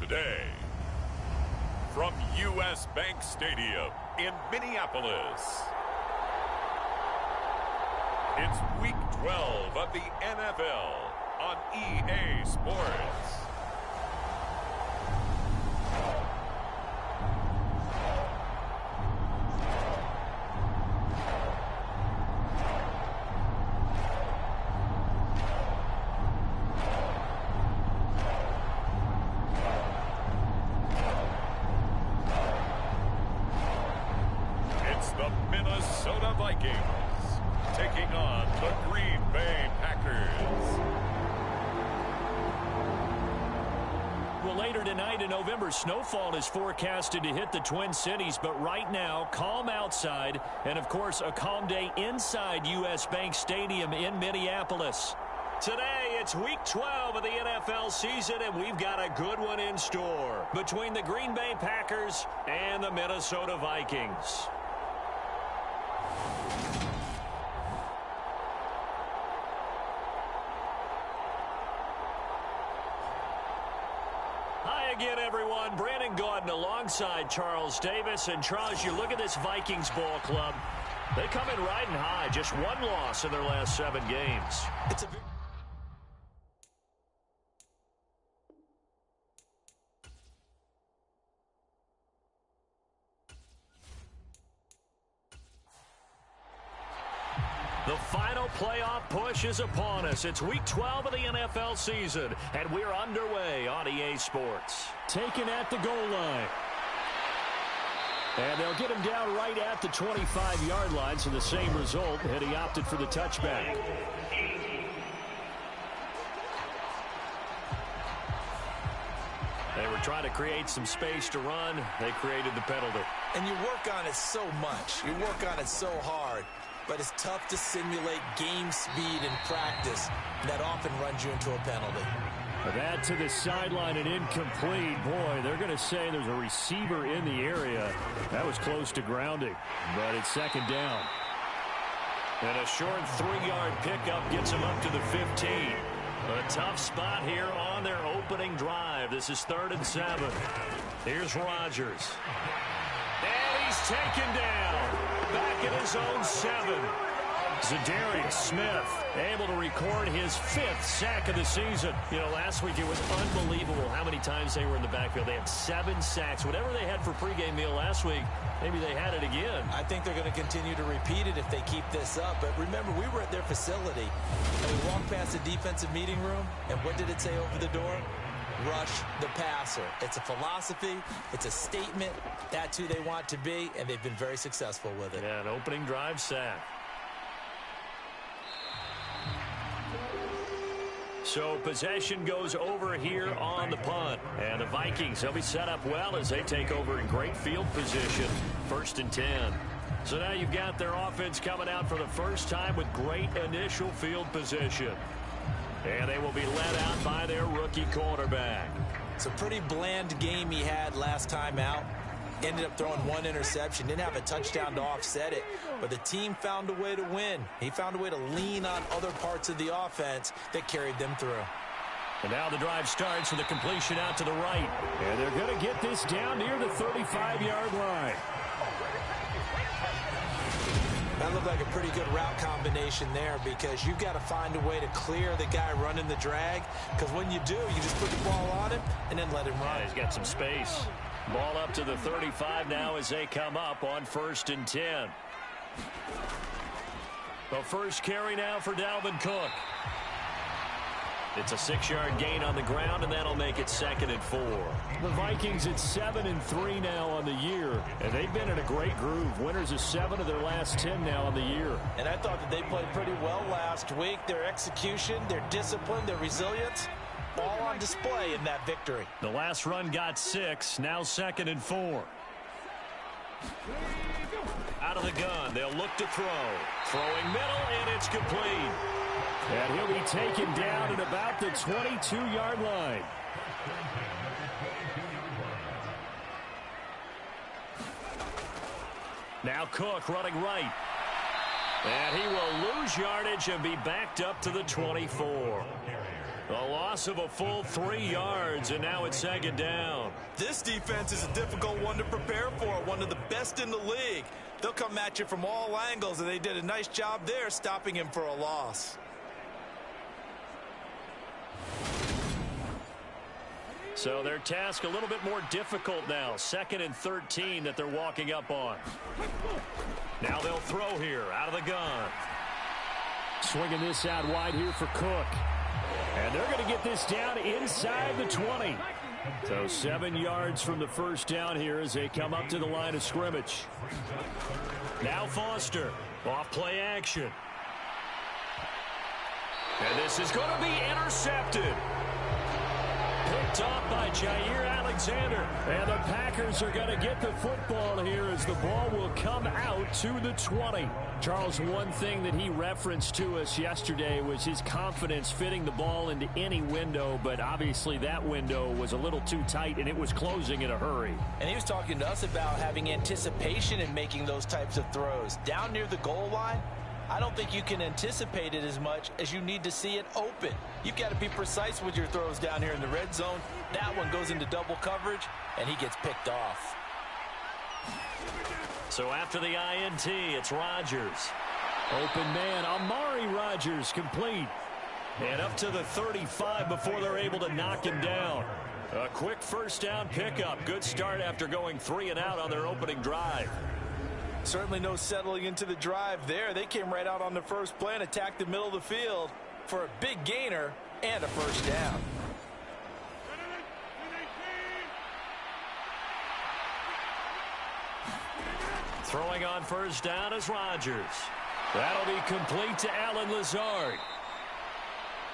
today. From U.S. Bank Stadium in Minneapolis, it's Week 12 of the NFL on EA Sports. Snowfall is forecasted to hit the Twin Cities, but right now, calm outside, and of course, a calm day inside U.S. Bank Stadium in Minneapolis. Today, it's Week 12 of the NFL season, and we've got a good one in store between the Green Bay Packers and the Minnesota Vikings. Again, everyone, Brandon Gaudin alongside Charles Davis. And Charles, you look at this Vikings ball club. They come in riding high. Just one loss in their last 7 games. It's a The final playoff push is upon us. It's Week 12 of the NFL season, and we're underway on EA Sports. Taken at the goal line. And they'll get him down right at the 25-yard line, so the same result, and he opted for the touchback. They were trying to create some space to run. They created the penalty. And you work on it so much. You work on it so hard. But it's tough to simulate game speed in practice. That often runs you into a penalty. That to the sideline and incomplete. Boy, they're going to say there's a receiver in the area. That was close to grounding, but it's second down. And a short 3-yard pickup gets them up to the 15. A tough spot here on their opening drive. This is 3rd and 7. Here's Rodgers. And he's taken down. Back at his own 7. Zadarius Smith able to record his 5th sack of the season. You know, last week it was unbelievable how many times they were in the backfield. They had 7 sacks. Whatever they had for pregame meal last week, maybe they had it again. I think they're going to continue to repeat it if they keep this up. But remember, we were at their facility, and we walked past the defensive meeting room, and what did it say over the door? Rush the passer. It's a philosophy. It's a statement. That's who they want to be, and they've been very successful with it. Yeah, an opening drive sack. So possession goes over here on the punt. And the Vikings, they'll be set up well as they take over in great field position. 1st and 10. So now you've got their offense coming out for the first time with great initial field position. And they will be led out by their rookie quarterback. It's a pretty bland game he had last time out. Ended up throwing 1 interception. Didn't have a touchdown to offset it. But the team found a way to win. He found a way to lean on other parts of the offense that carried them through. And now the drive starts with a completion out to the right. And they're going to get this down near the 35-yard line. That looked like a pretty good route combination there because you've got to find a way to clear the guy running the drag. Because when you do, you just put the ball on him and then let him run. Yeah, he's got some space. Ball up to the 35 now as they come up on 1st and 10. The first carry now for Dalvin Cook. It's a 6-yard gain on the ground, and that'll make it 2nd and 4. The Vikings at 7-3 now on the year, and they've been in a great groove. Winners of 7 of their last 10 now on the year. And I thought that they played pretty well last week. Their execution, their discipline, their resilience, all on display in that victory. The last run got 6, now 2nd and 4. Out of the gun, they'll look to throw. Throwing middle, and it's complete. And he'll be taken down at about the 22-yard line. Now Cook running right. And he will lose yardage and be backed up to the 24. A loss loss of a full 3 yards, and now it's second down. This defense is a difficult one to prepare for, one of the best in the league. They'll come at you from all angles, and they did a nice job there stopping him for a loss. So their task a little bit more difficult now. 2nd and 13 that they're walking up on. Now they'll throw here out of the gun. Swinging this out wide here for Cook. And they're going to get this down inside the 20. So 7 yards from the first down here as they come up to the line of scrimmage. Now Foster. Off play action. And this is going to be intercepted. Picked off by Jair Alexander. And the Packers are going to get the football here as the ball will come out to the 20. Charles, one thing that he referenced to us yesterday was his confidence fitting the ball into any window, but obviously that window was a little too tight and it was closing in a hurry. And he was talking to us about having anticipation in making those types of throws. Down near the goal line, I don't think you can anticipate it as much as you need to see it open. You've got to be precise with your throws down here in the red zone. That one goes into double coverage, and he gets picked off. So after the INT, it's Rodgers. Open man, Amari Rodgers complete. And up to the 35 before they're able to knock him down. A quick first down pickup. Good start after going 3 and out on their opening drive. Certainly no settling into the drive there. They came right out on the first play and attacked the middle of the field for a big gainer and a first down. Throwing on first down is Rodgers. That'll be complete to Allen Lazard.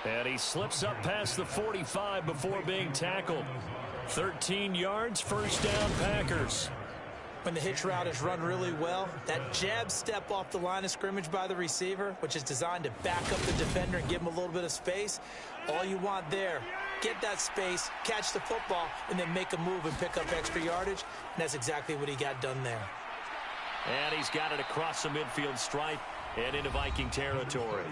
And he slips up past the 45 before being tackled. 13 yards, first down Packers. When the hitch route is run really well, that jab step off the line of scrimmage by the receiver, which is designed to back up the defender and give him a little bit of space, all you want there, get that space, catch the football, and then make a move and pick up extra yardage. And that's exactly what he got done there. And he's got it across the midfield stripe and into Viking territory.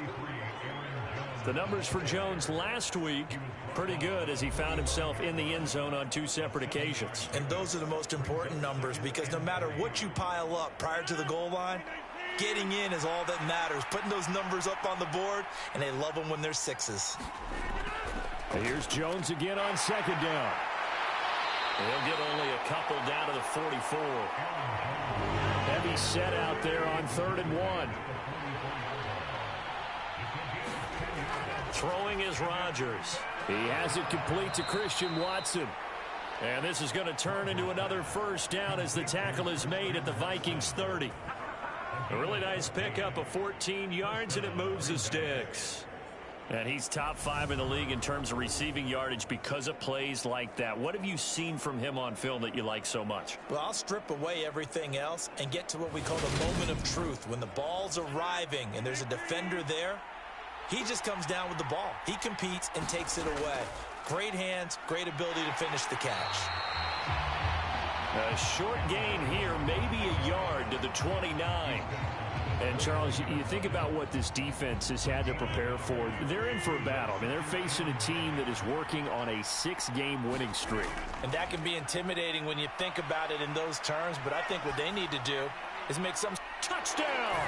The numbers for Jones last week, pretty good as he found himself in the end zone on 2 separate occasions. And those are the most important numbers because no matter what you pile up prior to the goal line, getting in is all that matters. Putting those numbers up on the board, and they love them when they're 6s. And here's Jones again on second down. He'll get only a couple down to the 44. Heavy set out there on 3rd and 1. Throwing is Rodgers. He has it complete to Christian Watson. And this is going to turn into another first down as the tackle is made at the Vikings 30. A really nice pickup of 14 yards, and it moves the sticks. And he's top 5 in the league in terms of receiving yardage because of plays like that. What have you seen from him on film that you like so much? Well, I'll strip away everything else and get to what we call the moment of truth. When the ball's arriving and there's a defender there, he just comes down with the ball. He competes and takes it away. Great hands, great ability to finish the catch. A short gain here, maybe a yard to the 29. And, Charles, you think about what this defense has had to prepare for. They're in for a battle. I mean, they're facing a team that is working on a 6-game winning streak. And that can be intimidating when you think about it in those terms, but I think what they need to do is make some touchdown.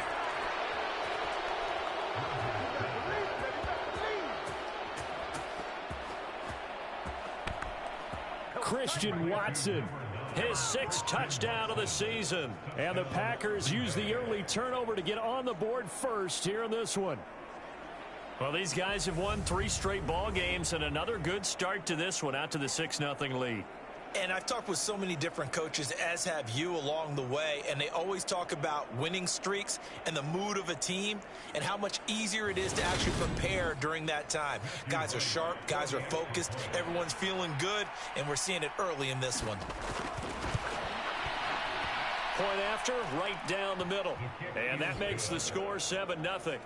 Christian Watson, his 6th touchdown of the season. And the Packers use the early turnover to get on the board first here in this one. Well, these guys have won 3 straight ball games and another good start to this one out to the 6-0 lead. And I've talked with so many different coaches, as have you along the way, and they always talk about winning streaks and the mood of a team and how much easier it is to actually prepare during that time. Guys are sharp, guys are focused, everyone's feeling good, and we're seeing it early in this one. Point after, right down the middle. And that makes the score 7-0.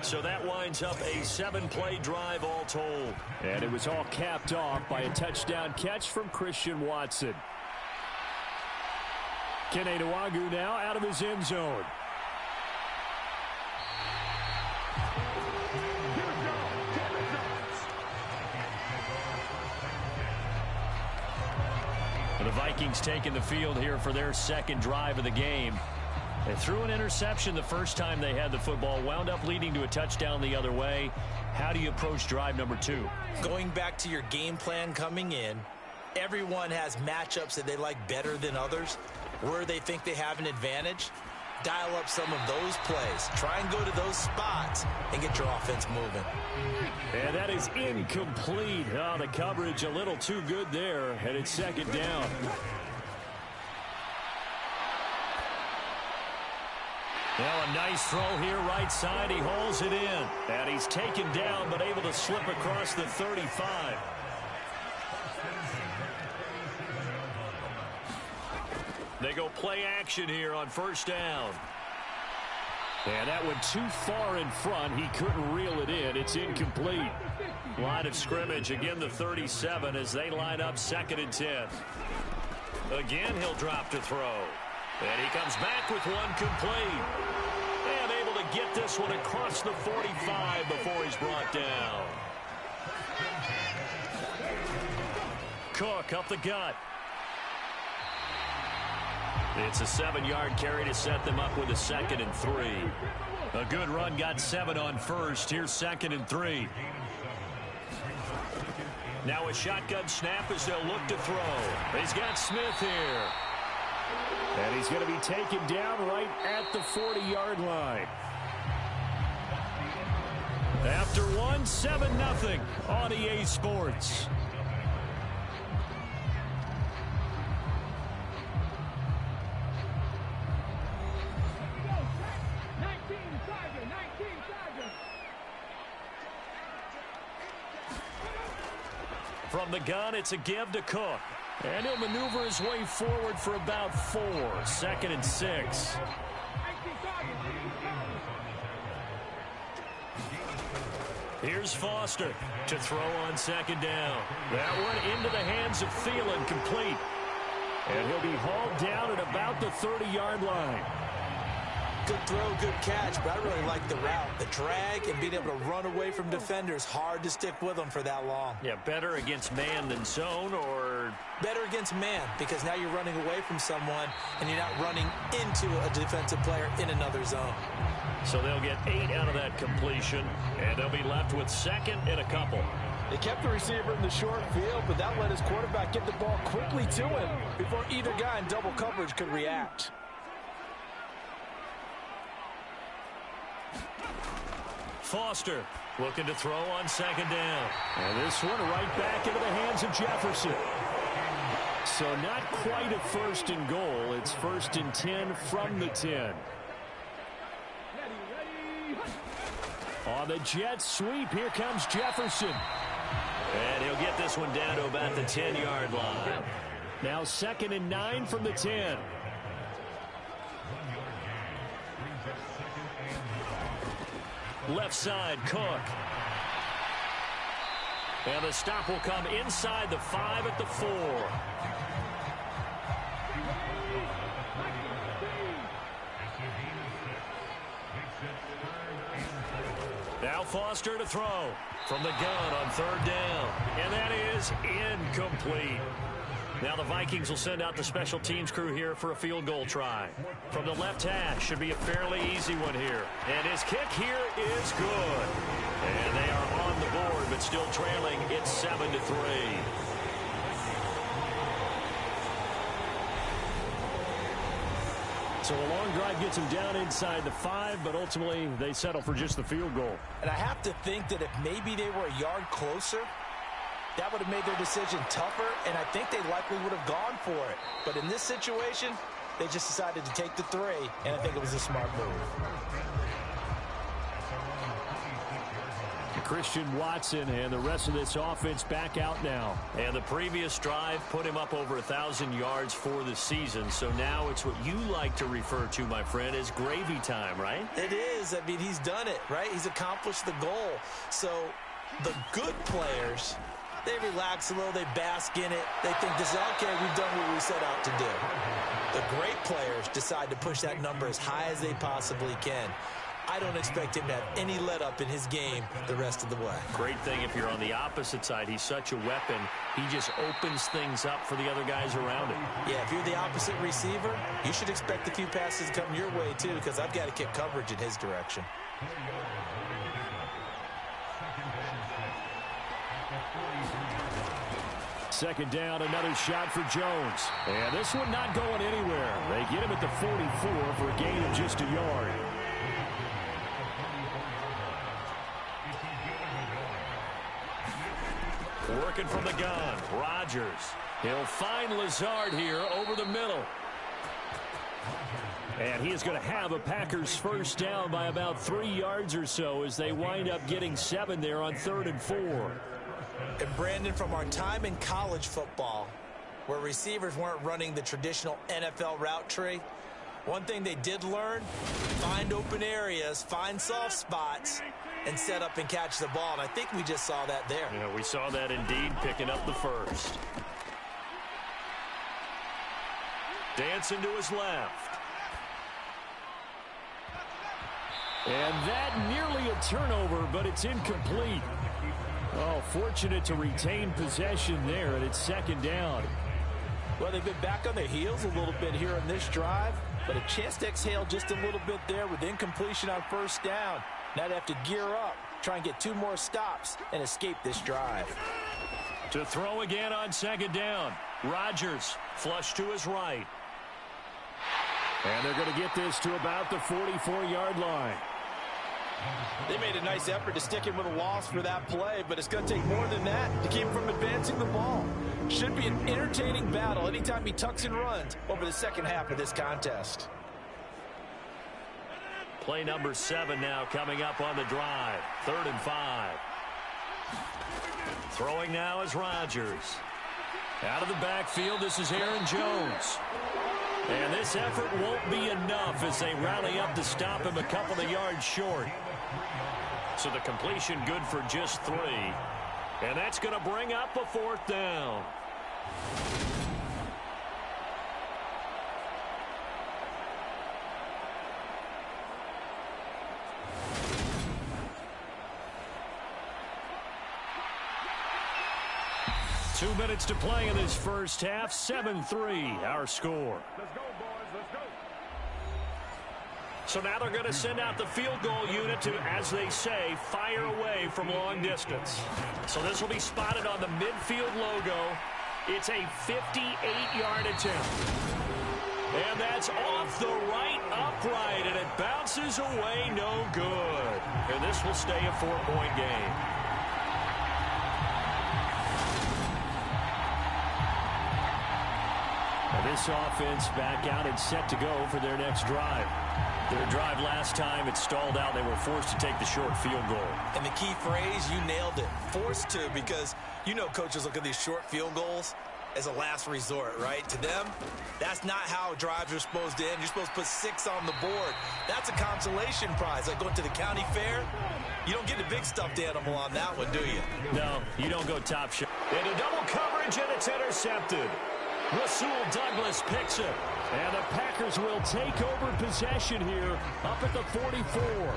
So that winds up a 7-play drive all told. And it was all capped off by a touchdown catch from Christian Watson. Kene Nwangwu now out of his end zone. Vikings taking the field here for their second drive of the game. They threw an interception the first time they had the football, wound up leading to a touchdown the other way. How do you approach drive number 2? Going back to your game plan coming in, everyone has matchups that they like better than others, where they think they have an advantage. Dial up some of those plays. Try and go to those spots and get your offense moving. And that is incomplete. Oh, the coverage a little too good there, and it's second down. Well, a nice throw here right side. He hauls it in. And he's taken down, but able to slip across the 35. They go play action here on first down. And that went too far in front. He couldn't reel it in. It's incomplete. Line of scrimmage, again the 37 as they line up 2nd and 10. Again, he'll drop to throw. And he comes back with one complete. And able to get this one across the 45 before he's brought down. Cook up the gut. It's a 7-yard carry to set them up with a 2nd and 3. A good run, got 7 on first. Here's 2nd and 3. Now a shotgun snap as they'll look to throw. He's got Smith here. And he's going to be taken down right at the 40-yard line. After one, 7-0 on EA Sports. From the gun, it's a give to Cook. And he'll maneuver his way forward for about 4. 2nd and 6. Here's Foster to throw on 2nd down. That one into the hands of Thielen, complete. And he'll be hauled down at about the 30-yard line. Good throw, good catch, but I really like the route. The drag and being able to run away from defenders, hard to stick with them for that long. Yeah, better against man than zone, or? Better against man, because now you're running away from someone and you're not running into a defensive player in another zone. So they'll get 8 out of that completion, and they'll be left with 2nd and a couple. They kept the receiver in the short field, but that let his quarterback get the ball quickly to him before either guy in double coverage could react. Foster looking to throw on 2nd down. And this one right back into the hands of Jefferson. So not quite a 1st and goal. It's 1st and 10 from the 10. On the jet sweep, here comes Jefferson. And he'll get this one down to about the 10-yard line. Now 2nd and 9 from the 10. Left side, Cook. And the stop will come inside the 5 at the 4. Now Foster to throw from the gun on 3rd down. And that is incomplete. Now the Vikings will send out the special teams crew here for a field goal try. From the left hash, should be a fairly easy one here. And his kick here is good. And they are on the board, but still trailing. It's 7-3. So a long drive gets them down inside the 5, but ultimately they settle for just the field goal. And I have to think that if maybe they were a yard closer, that would have made their decision tougher, and I think they likely would have gone for it. But in this situation, they just decided to take the 3, and I think it was a smart move. Christian Watson and the rest of this offense back out now. And the previous drive put him up over 1,000 yards for the season. So now it's what you like to refer to, my friend, as gravy time, right? It is. I mean, he's done it, right? He's accomplished the goal. So the good players, they relax a little, they bask in it. They think this is, okay, we've done what we set out to do. The great players decide to push that number as high as they possibly can. I don't expect him to have any let-up in his game the rest of the way. Great thing if you're on the opposite side. He's such a weapon. He just opens things up for the other guys around him. Yeah, if you're the opposite receiver, you should expect a few passes to come your way, too, because I've got to kick coverage in his direction. Second down, another shot for Jones. And this one not going anywhere. They get him at the 44 for a gain of just a yard. Working from the gun, Rodgers. He'll find Lazard here over the middle. And he is going to have a Packers first down by about 3 yards or so as they wind up getting 7 there on 3rd and 4. And Brandon, from our time in college football, where receivers weren't running the traditional NFL route tree, one thing they did learn, find open areas, find soft spots, and set up and catch the ball. And I think we just saw that there. Yeah, we saw that indeed, picking up the first. Dancing to his left. And that nearly a turnover, but it's incomplete. Oh, fortunate to retain possession there, and it's second down. Well, they've been back on their heels a little bit here on this drive, but a chance to exhale just a little bit there with incompletion on first down. Now they have to gear up, try and get 2 more stops, and escape this drive. To throw again on second down. Rodgers flush to his right. And they're going to get this to about the 44-yard line. They made a nice effort to stick him with a loss for that play, but it's going to take more than that to keep him from advancing the ball. Should be an entertaining battle anytime he tucks and runs over the second half of this contest. Play number 7 now coming up on the drive. 3rd and 5. Throwing now is Rodgers. Out of the backfield, this is Aaron Jones. And this effort won't be enough as they rally up to stop him a couple of yards short. So the completion good for just 3. And that's going to bring up a 4th down. Two minutes to play in this first half. 7-3, our score. Let's go, boys. Let's go. So now they're going to send out the field goal unit to, as they say, fire away from long distance. So this will be spotted on the midfield logo. It's a 58-yard attempt. And that's off the right upright, and it bounces away no good. And this will stay a 4-point game. This offense back out and set to go for their next drive. Their drive last time, it stalled out. They were forced to take the short field goal. And the key phrase, you nailed it. Forced to, because you know coaches look at these short field goals as a last resort, right? To them, that's not how drives are supposed to end. You're supposed to put 6 on the board. That's a consolation prize. Like going to the county fair, you don't get the big stuffed animal on that one, do you? No, you don't go top shot. Into double coverage, and it's intercepted. Rasul Douglas picks it. And the Packers will take over possession here up at the 44.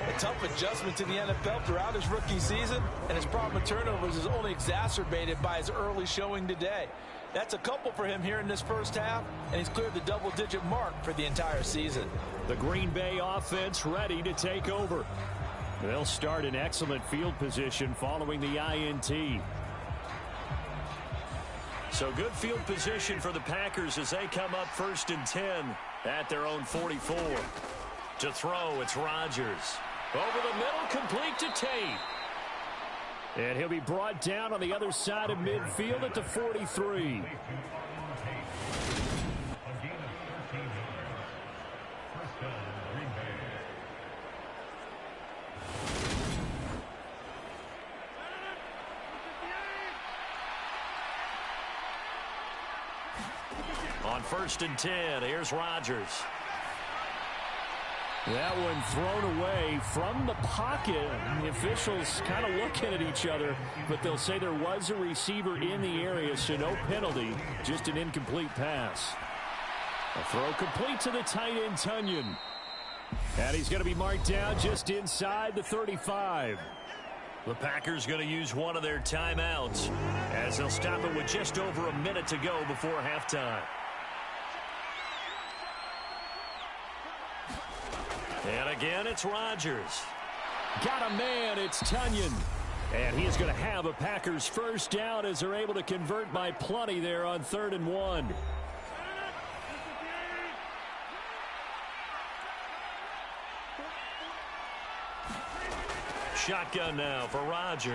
A tough adjustment to the NFL throughout his rookie season, and his problem with turnovers is only exacerbated by his early showing today. That's a couple for him here in this first half, and he's cleared the double-digit mark for the entire season. The Green Bay offense ready to take over. They'll start in excellent field position following the INT. So good field position for the Packers as they come up 1st and 10 at their own 44. To throw, it's Rodgers. Over the middle, complete to Tate. And he'll be brought down on the other side of midfield at the 43. On 1st and 10, here's Rodgers. That one thrown away from the pocket. The officials kind of looking at each other, but they'll say there was a receiver in the area, so no penalty, just an incomplete pass. A throw complete to the tight end, Tunyon. And he's going to be marked down just inside the 35. The Packers going to use one of their timeouts as they'll stop it with just over a minute to go before halftime. And again, it's Rodgers. Got a man, it's Tunyon. And he is going to have a Packers first down as they're able to convert by plenty there on 3rd and 1. Shotgun now for Rodgers.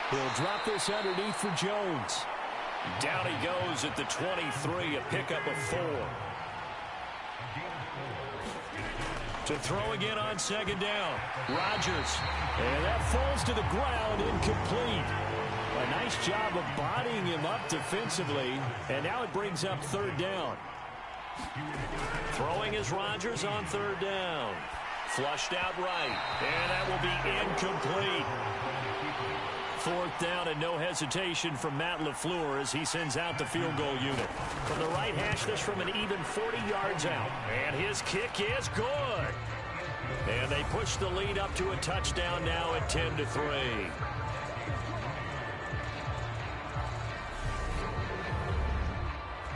He'll drop this underneath for Jones. Down he goes at the 23, a pickup of 4. To throw again on 2nd down. Rodgers. And that falls to the ground, incomplete. A nice job of bodying him up defensively. And now it brings up 3rd down. Throwing is Rodgers on 3rd down. Flushed out right. And that will be incomplete. 4th down and no hesitation from Matt LaFleur as he sends out the field goal unit. From the right hash, this from an even 40 yards out. And his kick is good. And they push the lead up to a touchdown now at 10-3.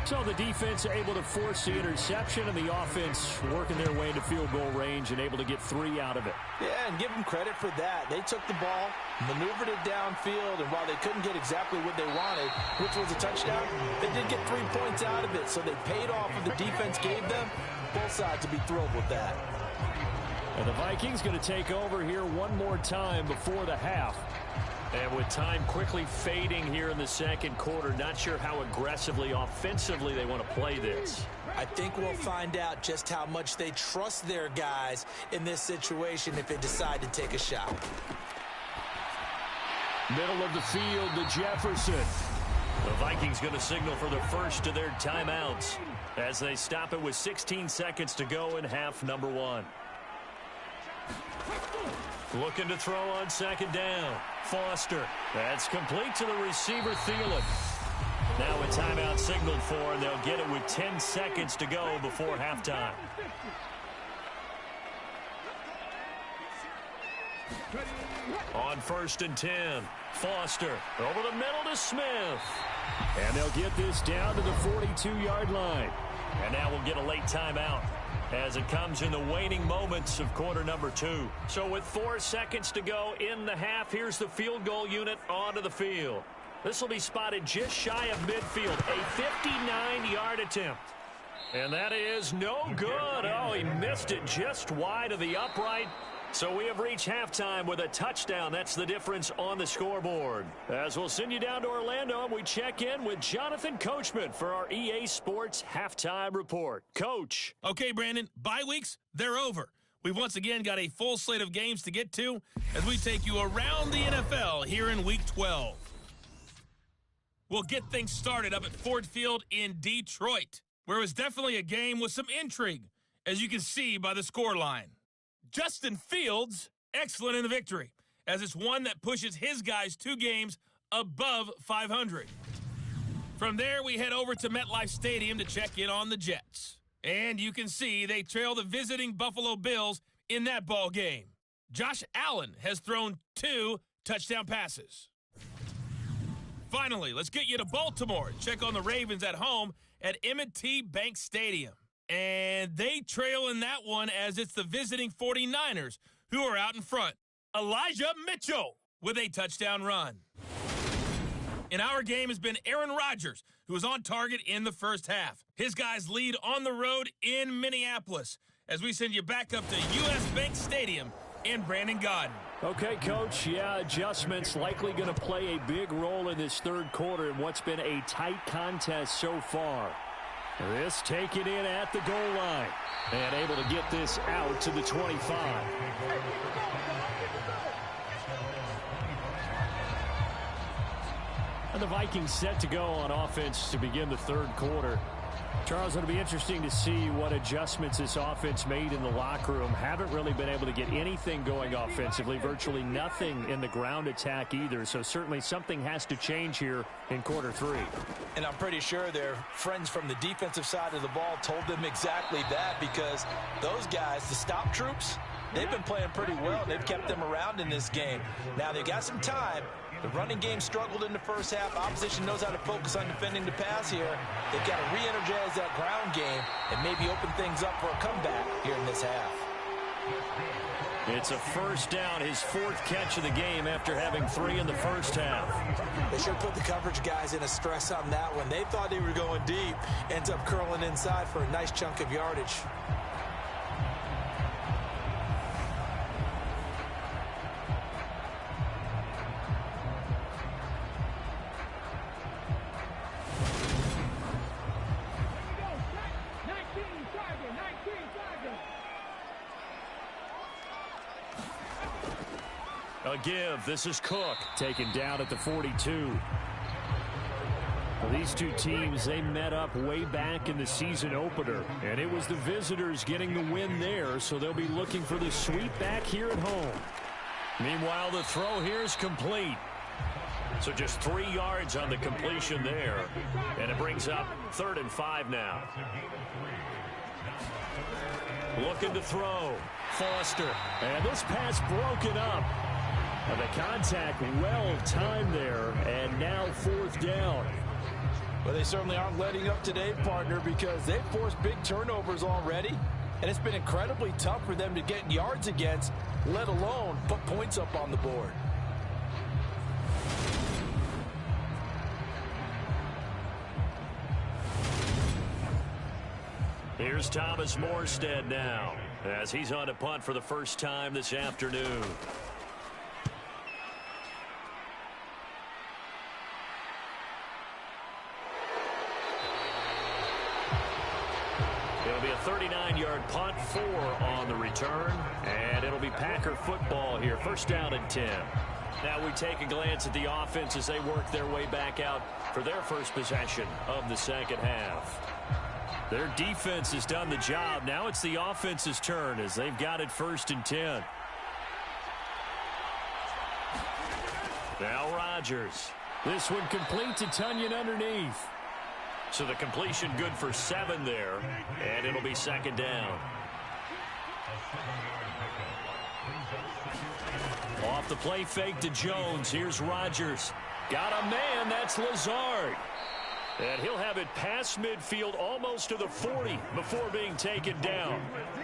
So the defense able to force the interception, and the offense working their way into field goal range and able to get 3 out of it. Yeah, and give them credit for that. They took the ball, maneuvered it downfield, and while they couldn't get exactly what they wanted, which was a touchdown, they did get 3 points out of it, so they paid off what the defense gave them. Both sides will be thrilled with that. And the Vikings going to take over here one more time before the half. And with time quickly fading here in the 2nd quarter, not sure how aggressively, offensively they want to play this. I think we'll find out just how much they trust their guys in this situation if they decide to take a shot. Middle of the field to Jefferson. The Vikings going to signal for the first of their timeouts as they stop it with 16 seconds to go in half number 1. Looking to throw on 2nd down. Foster. That's complete to the receiver, Thielen. Now a timeout signaled for, and they'll get it with 10 seconds to go before halftime. On 1st and 10, Foster over the middle to Smith. And they'll get this down to the 42-yard line. And now we'll get a late timeout as it comes in the waning moments of quarter number 2. So with 4 seconds to go in the half, here's the field goal unit onto the field. This will be spotted just shy of midfield, a 59-yard attempt. And that is no good. Oh, he missed it just wide of the upright. So we have reached halftime with a touchdown. That's the difference on the scoreboard. As we'll send you down to Orlando, and we check in with Jonathan Coachman for our EA Sports Halftime Report. Coach. Okay, Brandon, bye weeks, they're over. We've once again got a full slate of games to get to as we take you around the NFL here in Week 12. We'll get things started up at Ford Field in Detroit, where it was definitely a game with some intrigue, as you can see by the scoreline. Justin Fields, excellent in the victory, as it's one that pushes his guys 2 games above 500. From there, we head over to MetLife Stadium to check in on the Jets. And you can see they trail the visiting Buffalo Bills in that ball game. Josh Allen has thrown 2 touchdown passes. Finally, let's get you to Baltimore. Check on the Ravens at home at M&T Bank Stadium. And they trail in that one as it's the visiting 49ers who are out in front. Elijah Mitchell with a touchdown run. In our game has been Aaron Rodgers, who was on target in the first half. His guys lead on the road in Minneapolis as we send you back up to U.S. Bank Stadium in Brandon Gaudin. Okay, Coach, adjustments likely going to play a big role in this 3rd quarter in what's been a tight contest so far. This taken in at the goal line and able to get this out to the 25. And the Vikings set to go on offense to begin the 3rd quarter. Charles, it'll be interesting to see what adjustments this offense made in the locker room. Haven't really been able to get anything going offensively, virtually nothing in the ground attack either. So certainly something has to change here in quarter three. And I'm pretty sure their friends from the defensive side of the ball told them exactly that, because those guys, the stop troops, they've been playing pretty well. They've kept them around in this game. Now they've got some time. The running game struggled in the first half. Opposition knows how to focus on defending the pass here. They've got to re-energize that ground game and maybe open things up for a comeback here in this half. It's a first down, his fourth catch of the game after having 3 in the first half. They should put the coverage guys in a stress on that one. They thought they were going deep. Ends up curling inside for a nice chunk of yardage. A give. This is Cook taken down at the 42. Well, these two teams, they met up way back in the season opener, and it was the visitors getting the win there, so they'll be looking for the sweep back here at home. Meanwhile, the throw here is complete. So just 3 yards on the completion there, and it brings up 3rd and 5 now. Looking to throw. Foster. And this pass broken up. The contact well timed there, and now 4th down. Well, they certainly aren't letting up today, partner, because they've forced big turnovers already, and it's been incredibly tough for them to get yards against, let alone put points up on the board. Here's Thomas Morstead now, as he's on to punt for the first time this afternoon. It'll be a 39-yard punt, 4 on the return, and it'll be Packer football here. First down and 10. Now we take a glance at the offense as they work their way back out for their first possession of the second half. Their defense has done the job. Now it's the offense's turn as they've got it 1st and 10. Now Rodgers. This one complete to Tunyon underneath. So the completion good for 7 there, and it'll be 2nd down. Off the play fake to Jones. Here's Rodgers. Got a man. That's Lazard. And he'll have it past midfield almost to the 40 before being taken down.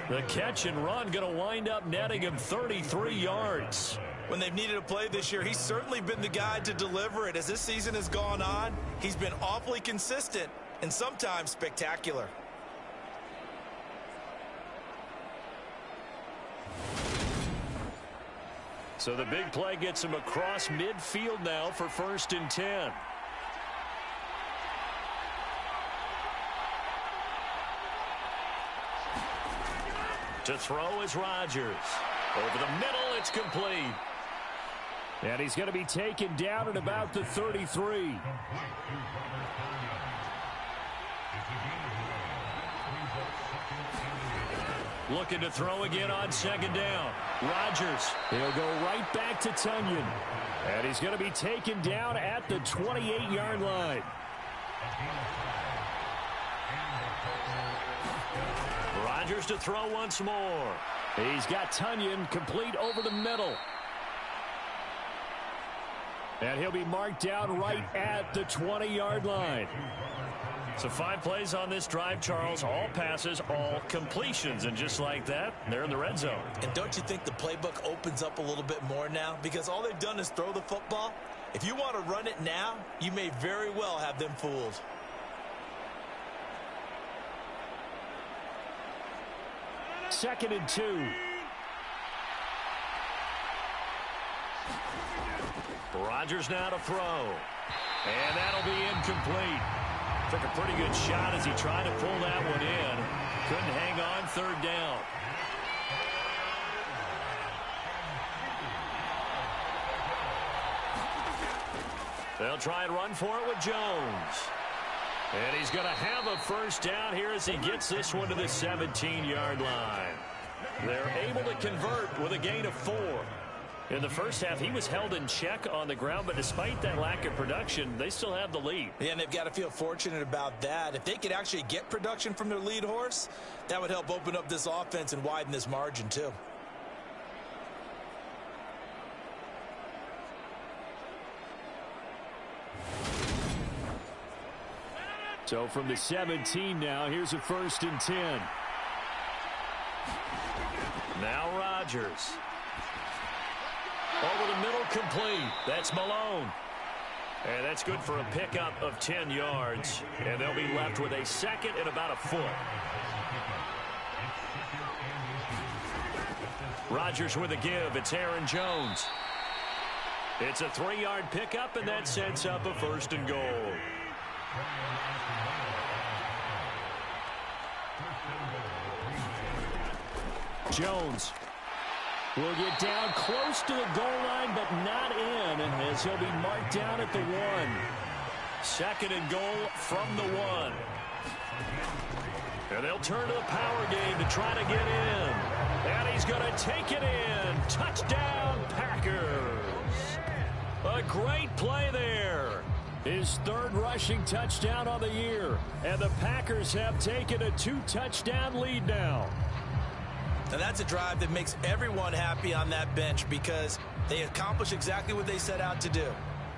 The catch and run going to wind up netting him 33 yards. When they've needed a play this year, he's certainly been the guy to deliver it. As this season has gone on, he's been awfully consistent and sometimes spectacular. So the big play gets him across midfield now for 1st and 10. To throw is Rodgers. Over the middle, it's complete. And he's going to be taken down at about the 33. Looking to throw again on 2nd down. Rodgers. He'll go right back to Tunyon. And he's going to be taken down at the 28-yard line. Rodgers to throw once more. He's got Tunyon complete over the middle. And he'll be marked down right at the 20-yard line. So 5 plays on this drive, Charles. All passes, all completions. And just like that, they're in the red zone. And don't you think the playbook opens up a little bit more now? Because all they've done is throw the football. If you want to run it now, you may very well have them fooled. Second and 2. Rodgers now to throw. And that'll be incomplete. Took a pretty good shot as he tried to pull that one in. Couldn't hang on. 3rd down. They'll try and run for it with Jones. And he's going to have a first down here as he gets this one to the 17-yard line. They're able to convert with a gain of 4. In the first half, he was held in check on the ground, but despite that lack of production, they still have the lead. Yeah, and they've got to feel fortunate about that. If they could actually get production from their lead horse, that would help open up this offense and widen this margin too. So from the 17 now, here's a 1st and 10. Now Rodgers. Over the middle, complete. That's Malone. And that's good for a pickup of 10 yards. And they'll be left with a 2nd and about a foot. Rodgers with a give. It's Aaron Jones. It's a 3-yard pickup, and that sets up a 1st and goal. Jones will get down close to the goal line, but not in, as he'll be marked down at the 1. 2nd and goal from the 1. And they'll turn to the power game to try to get in. And he's going to take it in. Touchdown, Packers. A great play there. His 3rd rushing touchdown on the year. And the Packers have taken a 2-touchdown lead now. And that's a drive that makes everyone happy on that bench because they accomplish exactly what they set out to do.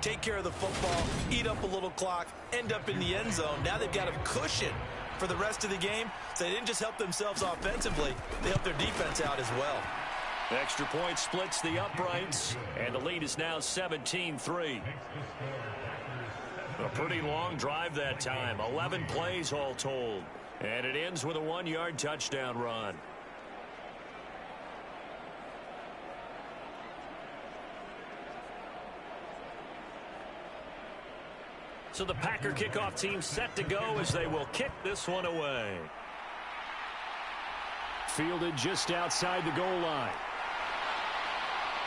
Take care of the football, eat up a little clock, end up in the end zone. Now they've got a cushion for the rest of the game. So they didn't just help themselves offensively, they helped their defense out as well. Extra point splits the uprights, and the lead is now 17-3. A pretty long drive that time, 11 plays all told. And it ends with a 1-yard touchdown run. So the Packer kickoff team set to go as they will kick this one away. Fielded just outside the goal line.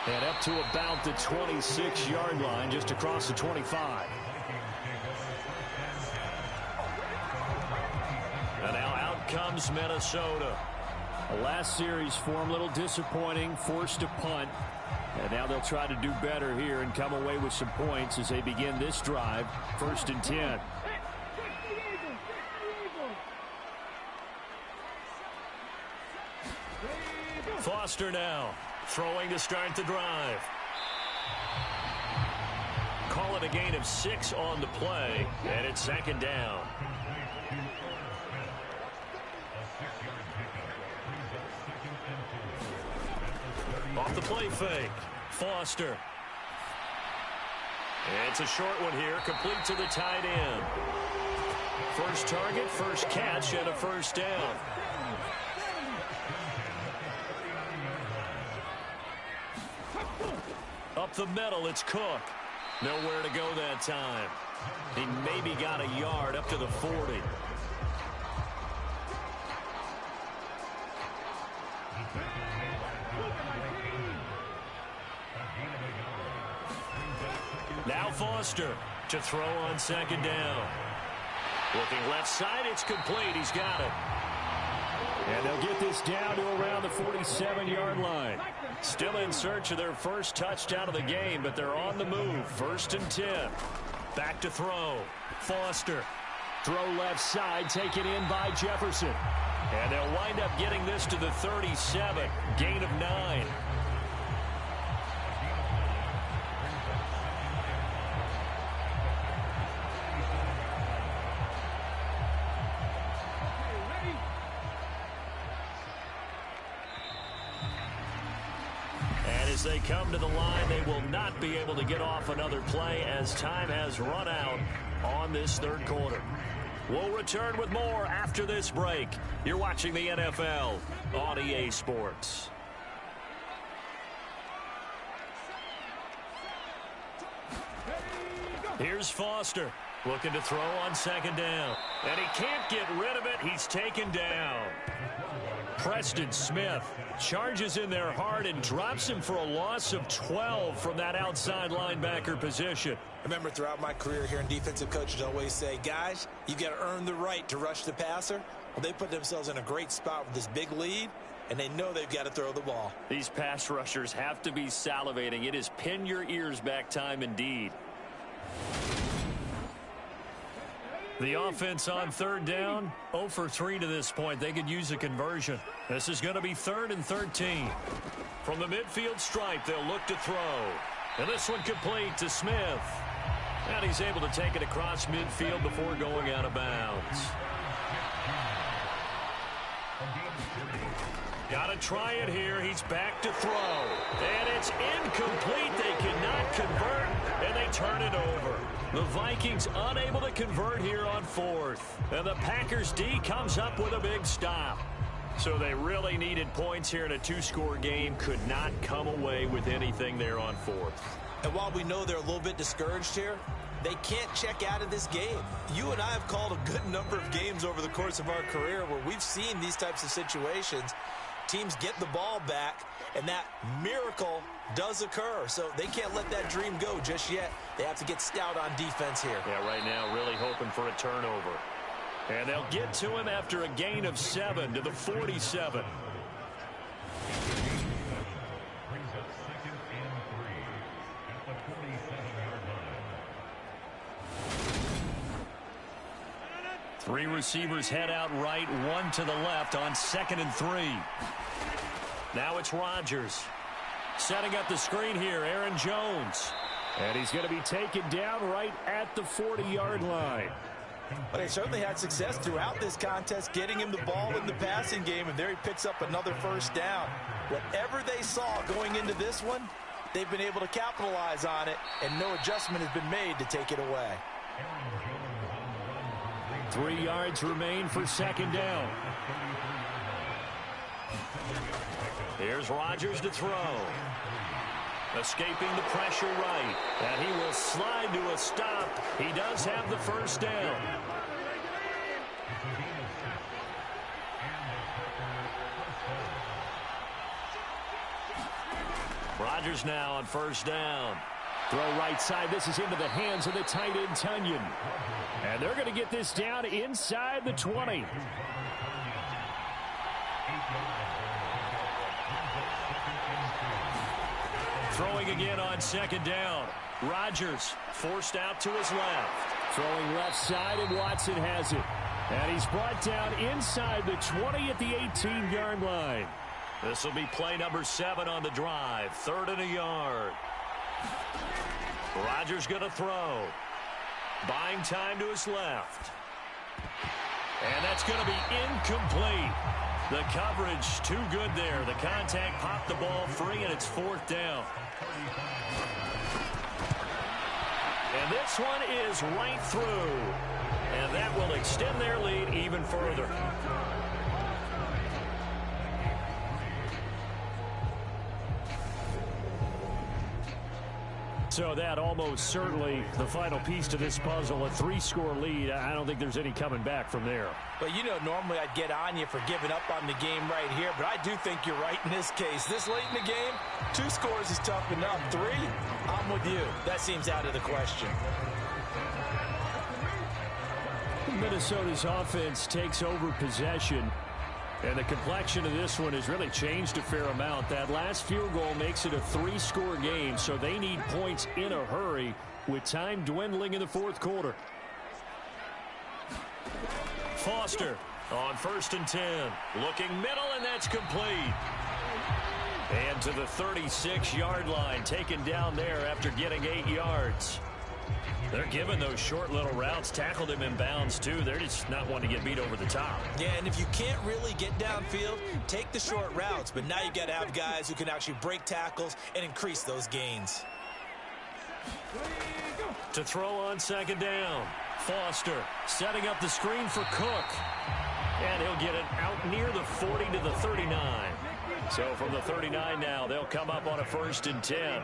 And up to about the 26-yard line, just across the 25. And now out comes Minnesota. The last series for him, a little disappointing, forced to punt. And now they'll try to do better here and come away with some points as they begin this drive. 1st and 10. Foster now throwing to start the drive. Call it a gain of 6 on the play, and it's 2nd down. Off the play fake, Foster. It's a short one here, complete to the tight end. First target, first catch, and a 1st down. Up the middle, it's Cook. Nowhere to go that time. He maybe got a yard up to the 40. Now Foster to throw on 2nd down. Looking left side, it's complete. He's got it. And they'll get this down to around the 47-yard line. Still in search of their first touchdown of the game, but they're on the move. 1st and 10. Back to throw. Foster. Throw left side, taken in by Jefferson. And they'll wind up getting this to the 37. Gain of 9. As they come to the line, they will not be able to get off another play as time has run out on this 3rd quarter. We'll return with more after this break. You're watching the NFL on EA Sports. Here's Foster looking to throw on 2nd down. And he can't get rid of it. He's taken down. Preston Smith charges in there hard and drops him for a loss of 12 from that outside linebacker position. Remember, throughout my career here in defensive coaches always say, guys, you got to earn the right to rush the passer. Well, they put themselves in a great spot with this big lead, and they know they've got to throw the ball. These pass rushers have to be salivating. It is pin your ears back time indeed. The offense on third down, 0 for 3 to this point. They could use a conversion. This is going to be 3rd and 13. From the midfield stripe, they'll look to throw. And this one complete to Smith. And he's able to take it across midfield before going out of bounds. Got to try it here. He's back to throw. And it's incomplete. They cannot convert, and they turn it over. The Vikings unable to convert here on 4th. And the Packers D comes up with a big stop. So they really needed points here in a 2-score game. Could not come away with anything there on 4th. And while we know they're a little bit discouraged here, they can't check out of this game. You and I have called a good number of games over the course of our career where we've seen these types of situations. Teams get the ball back, and that miracle does occur. So they can't let that dream go just yet. They have to get stout on defense here. Yeah, right now really hoping for a turnover. And they'll get to him after a gain of 7 to the 47. Three receivers head out right, one to the left on 2nd and 3. Now it's Rodgers. Setting up the screen here, Aaron Jones. And he's going to be taken down right at the 40-yard line. But they certainly had success throughout this contest, getting him the ball in the passing game, and there he picks up another first down. Whatever they saw going into this one, they've been able to capitalize on it, and no adjustment has been made to take it away. 3 yards remain for 2nd down. Here's Rodgers to throw. Escaping the pressure right. And he will slide to a stop. He does have the first down. Rodgers now on 1st down. Throw right side. This is into the hands of the tight end, Tunyon. And they're going to get this down inside the 20. Throwing again on 2nd down. Rodgers forced out to his left. Throwing left side, and Watson has it. And he's brought down inside the 20 at the 18-yard line. This will be play number 7 on the drive. 3rd and a yard. Rodgers going to throw. Buying time to his left. And that's going to be incomplete. The coverage too good there. The contact popped the ball free, and it's 4th down. And this one is right through. And that will extend their lead even further. So that almost certainly the final piece to this puzzle, a 3-score lead. I don't think there's any coming back from there. But, you know, normally I'd get on you for giving up on the game right here, but I do think you're right in this case. This late in the game, 2 scores is tough enough. 3, I'm with you. That seems out of the question. Minnesota's offense takes over possession. And the complexion of this one has really changed a fair amount. That last field goal makes it a 3-score game, so they need points in a hurry with time dwindling in the 4th quarter. Foster on 1st and 10. Looking middle, and that's complete. And to the 36-yard line, taken down there after getting 8 yards. They're giving those short little routes. Tackled him in bounds, too. They're just not wanting to get beat over the top. Yeah, and if you can't really get downfield, take the short routes. But now you got to have guys who can actually break tackles and increase those gains. To throw on 2nd down. Foster setting up the screen for Cook. And he'll get it out near the 40 to the 39. So from the 39 now, they'll come up on a 1st and 10.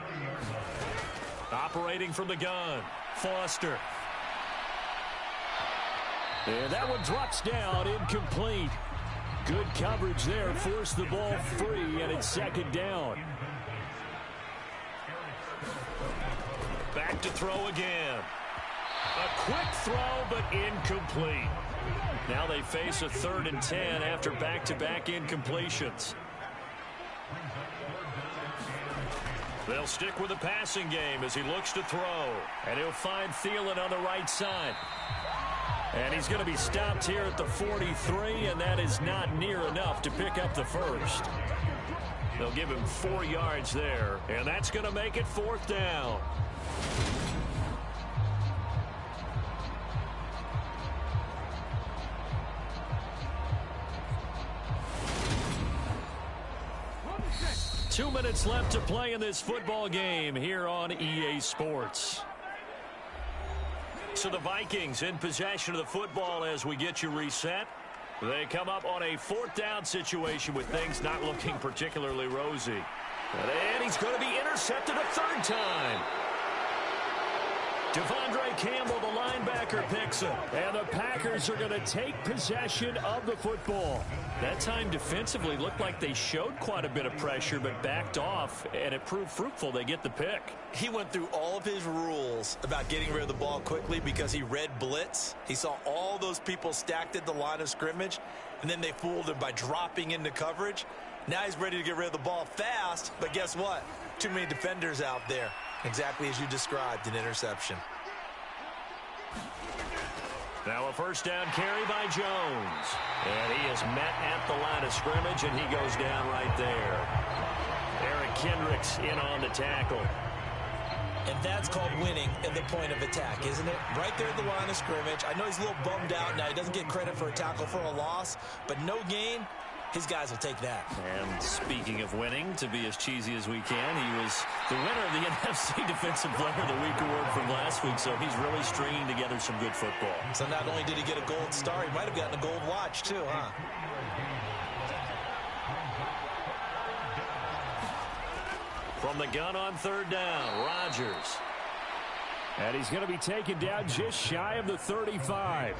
Operating from the gun. Foster. And that one drops down incomplete. Good coverage there. Forced the ball free, and it's second down. Back to throw again. A quick throw, but incomplete. Now they face a 3rd and 10 after back-to-back incompletions. They'll stick with the passing game as he looks to throw. And he'll find Thielen on the right side. And he's going to be stopped here at the 43, and that is not near enough to pick up the first. They'll give him 4 yards there, and that's going to make it 4th down. Two minutes left to play in this football game here on EA Sports. So the Vikings in possession of the football as we get you reset. They come up on a 4th down situation with things not looking particularly rosy. And he's going to be intercepted a 3rd time. Devondre Campbell, the linebacker, picks him. And the Packers are going to take possession of the football. That time defensively looked like they showed quite a bit of pressure but backed off, and it proved fruitful. They get the pick. He went through all of his rules about getting rid of the ball quickly because he read blitz. He saw all those people stacked at the line of scrimmage, and then they fooled him by dropping into coverage. Now he's ready to get rid of the ball fast, but guess what? Too many defenders out there. Exactly as you described, an interception. Now a 1st down carry by Jones. And he is met at the line of scrimmage, and he goes down right there. Eric Kendricks in on the tackle. And that's called winning at the point of attack, isn't it? Right there at the line of scrimmage. I know he's a little bummed out now. He doesn't get credit for a tackle for a loss, but no gain. His guys will take that. And speaking of winning, to be as cheesy as we can, he was the winner of the NFC Defensive Player of the Week award from last week, so he's really stringing together some good football. So not only did he get a gold star, he might have gotten a gold watch too, huh? From the gun on 3rd down, Rodgers. And he's going to be taken down just shy of the 35.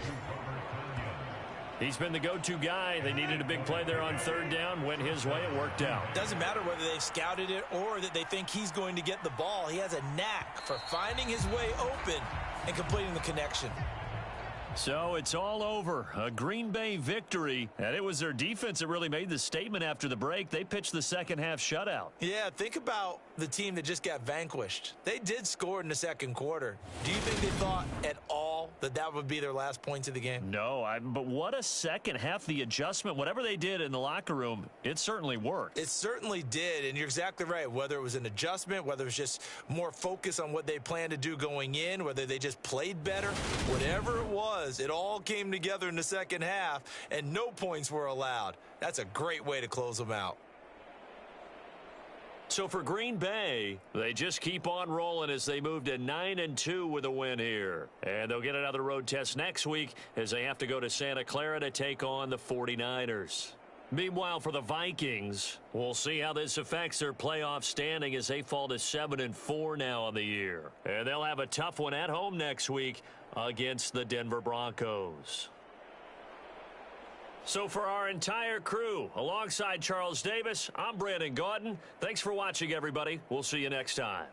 He's been the go-to guy. They needed a big play there on 3rd down. Went his way. It worked out. Doesn't matter whether they've scouted it or that they think he's going to get the ball. He has a knack for finding his way open and completing the connection. So it's all over. A Green Bay victory. And it was their defense that really made the statement after the break. They pitched the second half shutout. Yeah, think about the team that just got vanquished. They did score in the 2nd quarter. Do you think they thought at all that that would be their last points of the game? No, but what a second half. The adjustment, whatever they did in the locker room, it certainly worked. It certainly did, and you're exactly right. Whether it was an adjustment, whether it was just more focus on what they planned to do going in, whether they just played better, whatever it was, it all came together in the second half, and no points were allowed. That's a great way to close them out. So for Green Bay, they just keep on rolling as they move to 9-2 with a win here. And they'll get another road test next week as they have to go to Santa Clara to take on the 49ers. Meanwhile, for the Vikings, we'll see how this affects their playoff standing as they fall to 7-4 now on the year. And they'll have a tough one at home next week against the Denver Broncos. So for our entire crew, alongside Charles Davis, I'm Brandon Gaudin. Thanks for watching, everybody. We'll see you next time.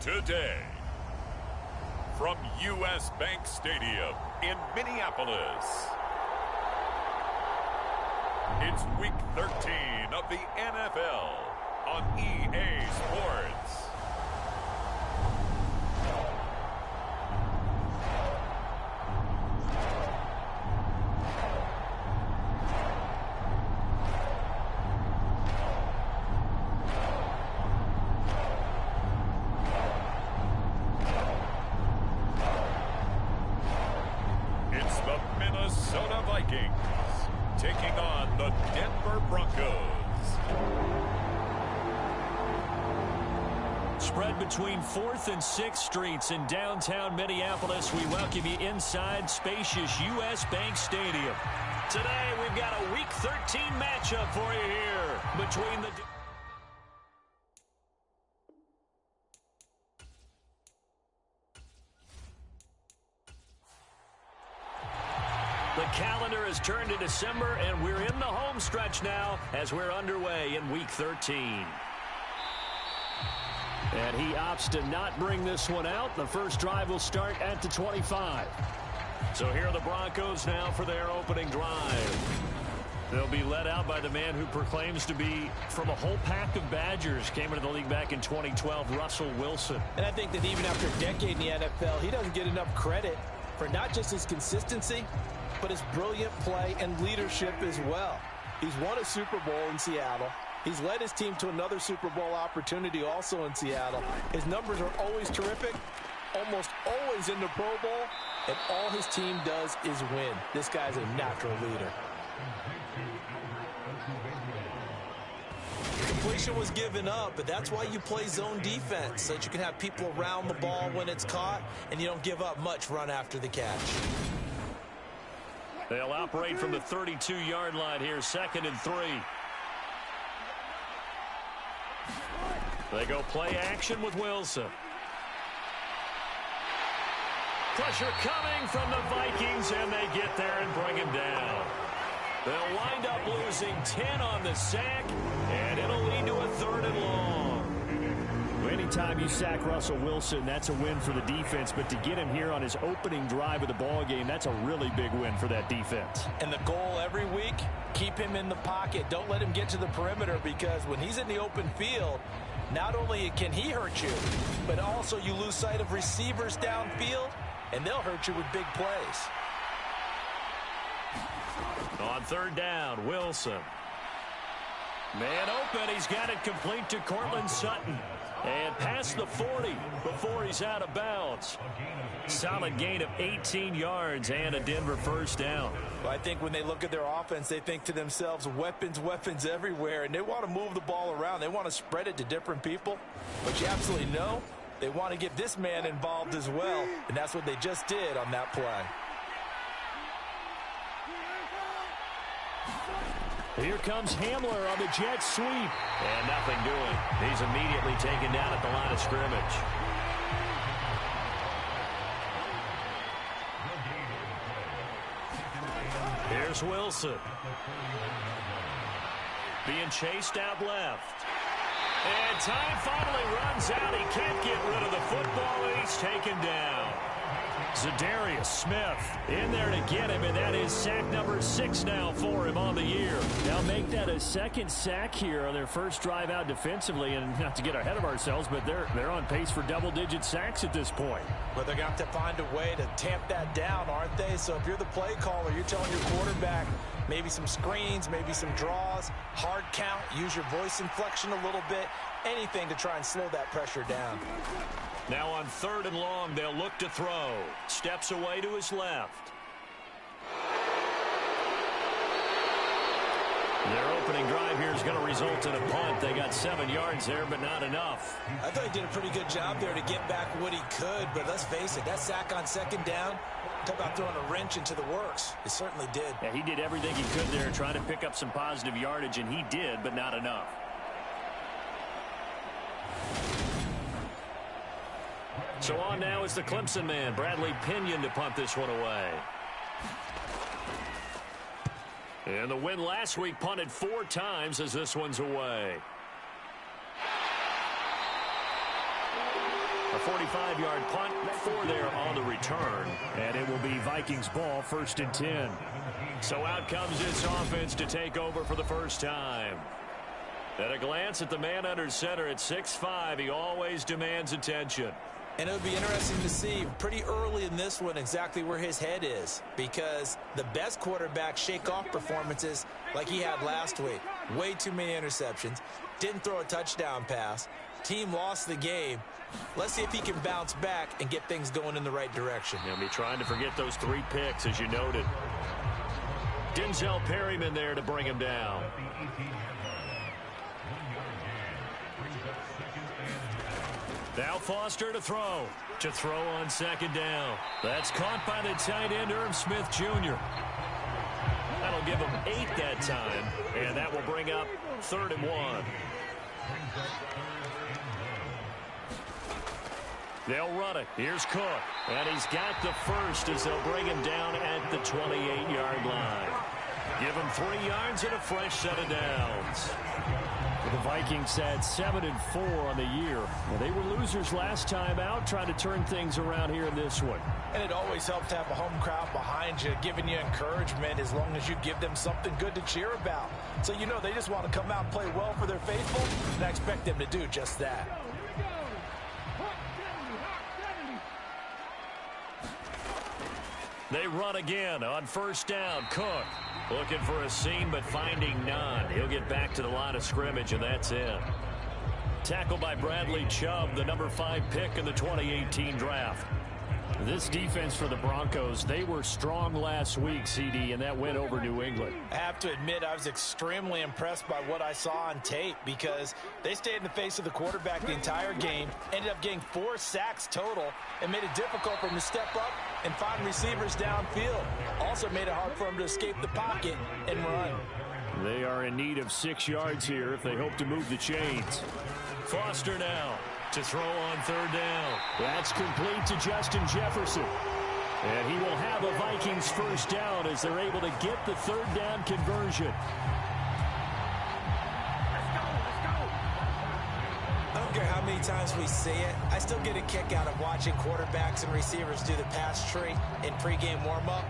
today. From U.S. Bank Stadium in Minneapolis, it's Week 13 of the NFL on EA Sports. Taking on the Denver Broncos. Spread between 4th and 6th Streets in downtown Minneapolis. We welcome you inside spacious U.S. Bank Stadium. Today, we've got a Week 13 matchup for you here between the... The calendar has turned to December, and we're in the home stretch now as we're underway in Week 13. And he opts to not bring this one out. The first drive will start at the 25. So here are the Broncos now for their opening drive. They'll be led out by the man who proclaims to be from a whole pack of Badgers. Came into the league back in 2012, Russell Wilson. And I think that even after a decade in the NFL, he doesn't get enough credit for not just his consistency, but his brilliant play and leadership as well. He's won a Super Bowl in Seattle. He's led his team to another Super Bowl opportunity also in Seattle. His numbers are always terrific, almost always in the Pro Bowl, and all his team does is win. This guy's a natural leader. Completion was given up, but that's why you play zone defense, so that you can have people around the ball when it's caught, and you don't give up much run after the catch. They'll operate from the 32-yard line here, 2nd and 3. They go play action with Wilson. Pressure coming from the Vikings, and they get there and bring him down. They'll wind up losing 10 on the sack, and it'll lead to a 3rd and long. Anytime you sack Russell Wilson, that's a win for the defense. But to get him here on his opening drive of the ball game, that's a really big win for that defense. And the goal every week, keep him in the pocket. Don't let him get to the perimeter, because when he's in the open field, not only can he hurt you, but also you lose sight of receivers downfield, and they'll hurt you with big plays. On 3rd down, Wilson. Man open, he's got it complete to Cortland Sutton. And past the 40 before he's out of bounds. Solid gain of 18 yards and a Denver first down. Well, I think when they look at their offense, they think to themselves, weapons, weapons everywhere. And they want to move the ball around. They want to spread it to different people. But you absolutely know they want to get this man involved as well. And that's what they just did on that play. Here comes Hamler on the jet sweep. And nothing doing. He's immediately taken down at the line of scrimmage. Here's Wilson. Being chased out left. And time finally runs out. He can't get rid of the football, and he's taken down. Zadarius Smith in there to get him, and that is sack number 6 now for him on the year. Now make that a 2nd sack here on their first drive out defensively, and not to get ahead of ourselves, but they're on pace for double-digit sacks at this point. But they're going to have to find a way to tamp that down, aren't they? So if you're the play caller, you're telling your quarterback maybe some screens, maybe some draws, hard count, use your voice inflection a little bit, anything to try and slow that pressure down. Now on 3rd and long, they'll look to throw. Steps away to his left. Their opening drive here is going to result in a punt. They got 7 yards there, but not enough. I thought he did a pretty good job there to get back what he could, but let's face it, that sack on 2nd down, talk about throwing a wrench into the works. It certainly did. Yeah, he did everything he could there, trying to pick up some positive yardage, and he did, but not enough. So on now is the Clemson man, Bradley Pinion, to punt this one away. And the win last week punted 4 times as this one's away. A 45-yard punt, 4 there on the return. And it will be Vikings ball, 1st and 10. So out comes this offense to take over for the first time. At a glance at the man under center at 6'5", he always demands attention. And it would be interesting to see pretty early in this one exactly where his head is, because the best quarterbacks shake off performances like he had last week. Way too many interceptions. Didn't throw a touchdown pass. Team lost the game. Let's see if he can bounce back and get things going in the right direction. He'll be trying to forget those 3 picks, as you noted. Denzel Perryman there to bring him down. Now Foster to throw. To throw on 2nd down. That's caught by the tight end, Irv Smith Jr. That'll give him 8 that time, and that will bring up 3rd and 1. They'll run it. Here's Cook. And he's got the first as they'll bring him down at the 28-yard line. Give him 3 yards and a fresh set of downs. The Vikings had 7-4 on the year. Well, they were losers last time out, trying to turn things around here in this one. And it always helps to have a home crowd behind you, giving you encouragement as long as you give them something good to cheer about. So you know they just want to come out and play well for their faithful, and I expect them to do just that. They run again on 1st down. Cook looking for a seam but finding none. He'll get back to the line of scrimmage, and that's it. Tackled by Bradley Chubb, the number 5 pick in the 2018 draft. This defense for the Broncos, they were strong last week, CD, and that went over New England. I have to admit, I was extremely impressed by what I saw on tape because they stayed in the face of the quarterback the entire game, ended up getting 4 sacks total, and made it difficult for him to step up and find receivers downfield. Also made it hard for him to escape the pocket and run. They are in need of 6 yards here if they hope to move the chains. Foster now to throw on 3rd down. That's complete to Justin Jefferson. And he will have a Vikings 1st down as they're able to get the 3rd down conversion. I don't care how many times we see it. I still get a kick out of watching quarterbacks and receivers do the pass tree in pregame warm-up.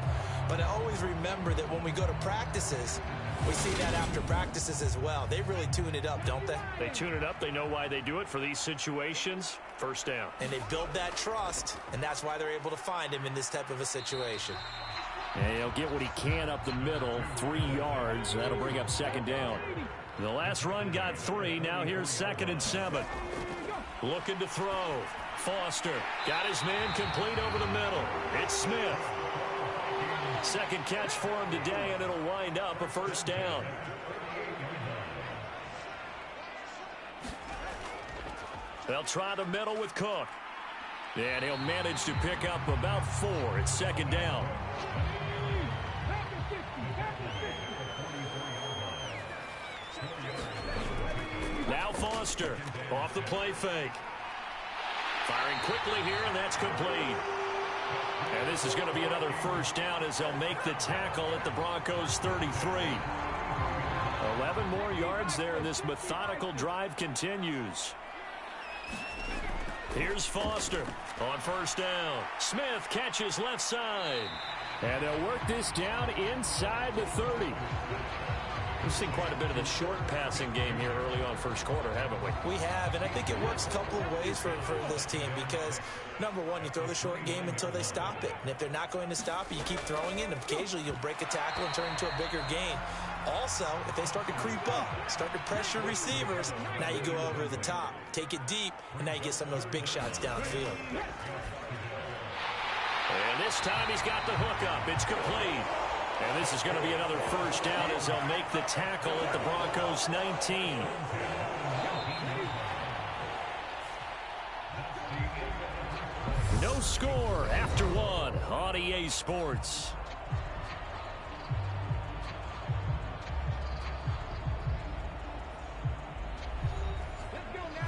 But I always remember that when we go to practices, we see that after practices as well. They really tune it up, don't they? They tune it up. They know why they do it for these situations. 1st down. And they build that trust, and that's why they're able to find him in this type of a situation. And he'll get what he can up the middle, 3 yards. That'll bring up 2nd down. The last run got 3. Now here's 2nd and 7. Looking to throw. Foster got his man complete over the middle. It's Smith. 2nd catch for him today, and it'll wind up a 1st down. They'll try the middle with Cook. And he'll manage to pick up about 4. It's 2nd down. Now Foster off the play fake. Firing quickly here, and that's complete. And this is going to be another 1st down as they'll make the tackle at the Broncos 33. 11 more yards there, and this methodical drive continues. Here's Foster on 1st down. Smith catches left side. And they'll work this down inside the 30. We've seen quite a bit of the short passing game here early on 1st quarter, haven't we? We have, and I think it works a couple of ways for this team because, number one, you throw the short game until they stop it. And if they're not going to stop it, you keep throwing it, and occasionally you'll break a tackle and turn it into a bigger gain. Also, if they start to creep up, start to pressure receivers, now you go over the top, take it deep, and now you get some of those big shots downfield. And this time he's got the hook up. It's complete. And this is going to be another 1st down as they'll make the tackle at the Broncos 19. No score after 1 on EA Sports.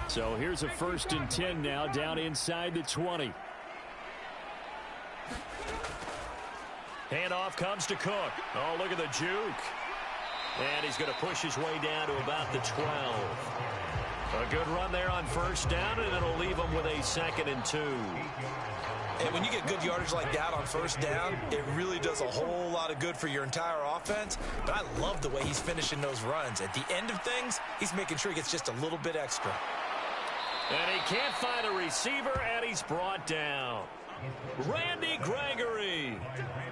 So here's a 1st and 10 now down inside the 20. Handoff comes to Cook. Oh, look at the juke. And he's going to push his way down to about the 12. A good run there on first down, and it'll leave them with a 2nd and 2. And when you get good yardage like that on first down, it really does a whole lot of good for your entire offense. But I love the way he's finishing those runs. At the end of things, he's making sure he gets just a little bit extra. And he can't find a receiver, and he's brought down. Randy Gregory.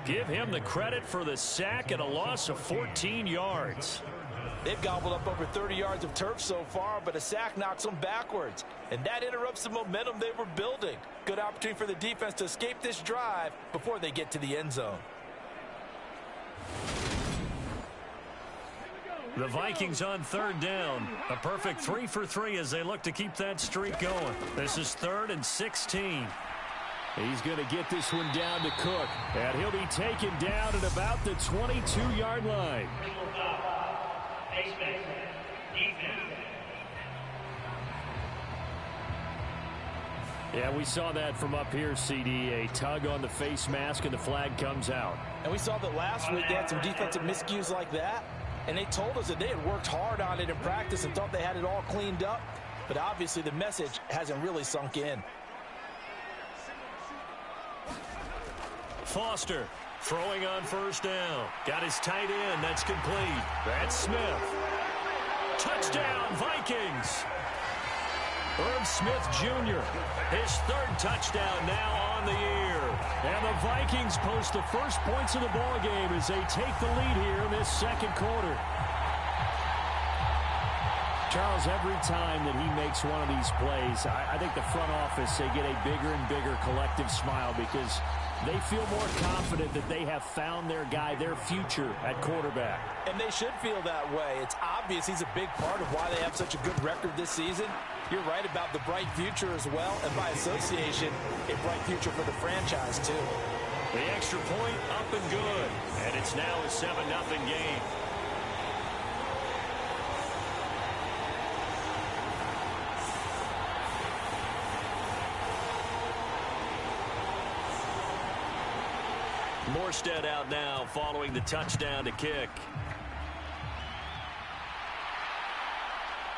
Give him the credit for the sack and a loss of 14 yards. They've gobbled up over 30 yards of turf so far, but a sack knocks them backwards. And that interrupts the momentum they were building. Good opportunity for the defense to escape this drive before they get to the end zone. The Vikings on 3rd down. A perfect 3 for 3 as they look to keep that streak going. This is 3rd and 16. He's going to get this one down to Cook. And he'll be taken down at about the 22-yard line. Yeah, we saw that from up here, CD. A tug on the face mask, and the flag comes out. And we saw that last week they had some defensive miscues like that. And they told us that they had worked hard on it in practice and thought they had it all cleaned up. But obviously the message hasn't really sunk in. Foster throwing on first down. Got his tight end. That's complete. That's Smith. Touchdown, Vikings. Herb Smith Jr., his 3rd touchdown now on the year. And the Vikings post the first points of the ballgame as they take the lead here in this 2nd quarter. Charles, every time that he makes one of these plays, I think the front office, they get a bigger and bigger collective smile because they feel more confident that they have found their guy, their future at quarterback. And they should feel that way. It's obvious he's a big part of why they have such a good record this season. You're right about the bright future as well, and by association, a bright future for the franchise too. The extra point up and good, and it's now a 7-0 game. Morstead out now following the touchdown to kick.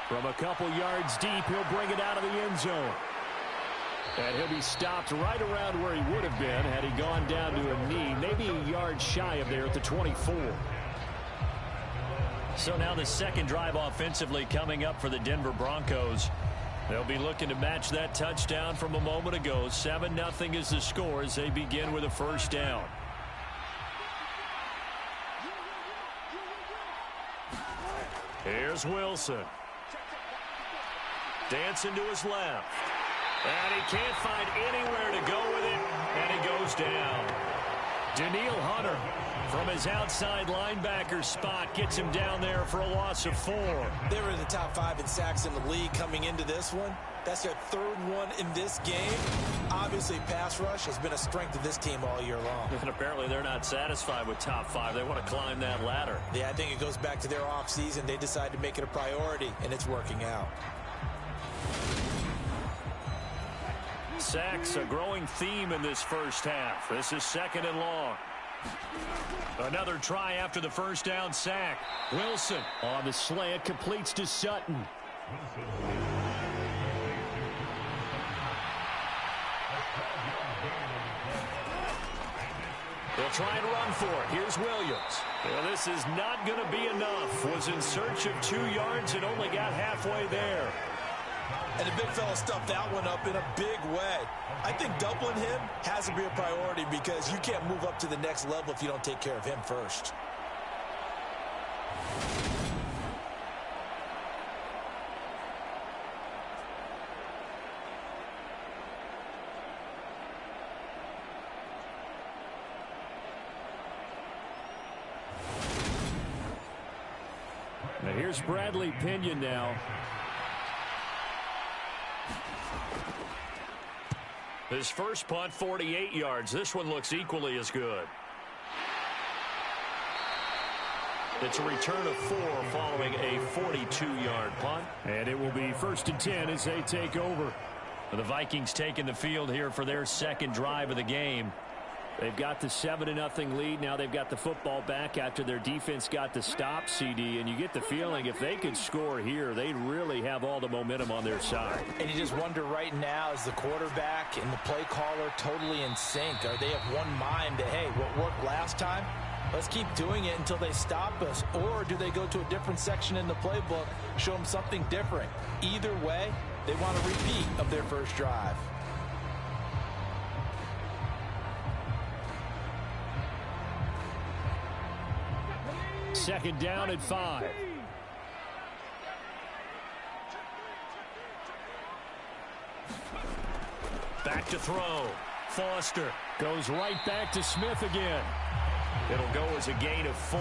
From a couple yards deep, he'll bring it out of the end zone. And he'll be stopped right around where he would have been had he gone down to a knee, maybe a yard shy of there at the 24. So now the 2nd drive offensively coming up for the Denver Broncos. They'll be looking to match that touchdown from a moment ago. 7-0 is the score as they begin with a first down. Here's Wilson. Dancing to his left. And he can't find anywhere to go with it, and he goes down. Daniil Hunter from his outside linebacker spot gets him down there for a loss of 4. They were in the top 5 in sacks in the league coming into this one. That's their 3rd one in this game. Obviously, pass rush has been a strength of this team all year long. And apparently they're not satisfied with top 5. They want to climb that ladder. Yeah, I think it goes back to their offseason. They decided to make it a priority, and it's working out. Sacks, a growing theme in this first half. This is 2nd and long. Another try after the first down sack. Wilson on the slant, completes to Sutton. They'll try and run for it. Here's Williams. Well, this is not going to be enough. Was in search of 2 yards and only got halfway there. And the big fella stuffed that one up in a big way. I think doubling him has to be a priority because you can't move up to the next level if you don't take care of him first. Now here's Bradley Pinion now. His first punt, 48 yards. This one looks equally as good. It's a return of 4 following a 42-yard punt. And it will be 1st and 10 as they take over. The Vikings taking the field here for their 2nd drive of the game. They've got the 7-0 lead. Now they've got the football back after their defense got the stop, CD. And you get the feeling if they could score here, they'd really have all the momentum on their side. And you just wonder right now, is the quarterback and the play caller totally in sync? Are they of one mind that, hey, what worked last time? Let's keep doing it until they stop us. Or do they go to a different section in the playbook, show them something different? Either way, they want a repeat of their first drive. Second down at 5. Back to throw. Foster goes right back to Smith again. It'll go as a gain of 4.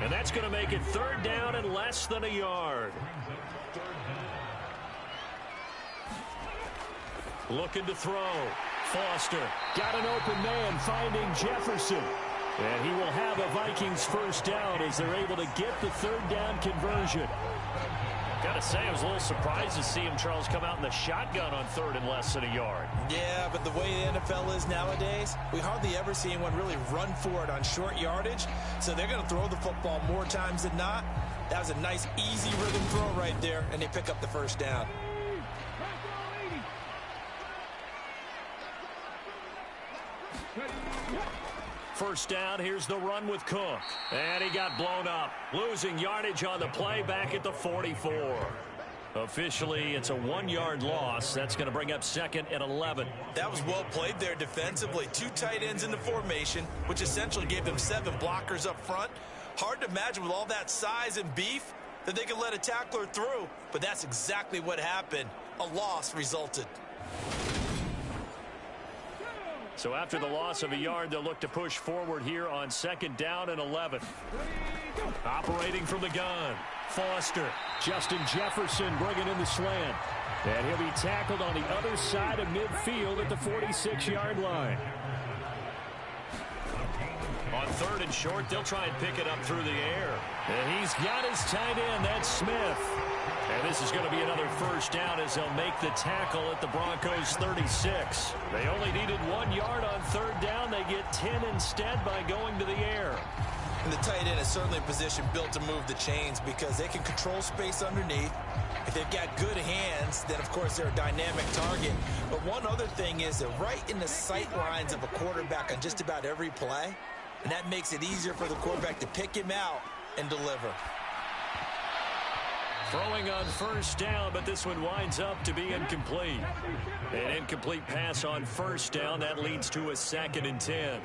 And that's going to make it third down and less than a yard. Looking to throw. Foster got an open man, finding Jefferson. And he will have a Vikings first down as they're able to get the third down conversion. Got to say, I was a little surprised to see him, Charles, come out in the shotgun on third and less than a yard. Yeah, but the way the NFL is nowadays, we hardly ever see anyone really run for it on short yardage. So they're going to throw the football more times than not. That was a nice, easy rhythm throw right there, and they pick up the first down. First down, here's the run with Cook. And he got blown up. Losing yardage on the play back at the 44. Officially, it's a 1-yard loss. That's going to bring up second and 11. That was well played there defensively. 2 tight ends in the formation, which essentially gave them 7 blockers up front. Hard to imagine with all that size and beef that they could let a tackler through. But that's exactly what happened. A loss resulted. So after the loss of a yard, they'll look to push forward here on second down and 11. Operating from the gun, Foster. Justin Jefferson bringing in the slant. And he'll be tackled on the other side of midfield at the 46-yard line. On third and short, they'll try and pick it up through the air. And he's got his tight end, that's Smith. And this is going to be another first down as they'll make the tackle at the Broncos 36. They only needed 1 yard on third down. They get 10 instead by going to the air. And the tight end is certainly a position built to move the chains because they can control space underneath. If they've got good hands, then, of course, they're a dynamic target. But one other thing is that right in the sight lines of a quarterback on just about every play, and that makes it easier for the quarterback to pick him out and deliver. Throwing on first down, but this one winds up to be incomplete. An incomplete pass on first down. That leads to a 2nd and 10.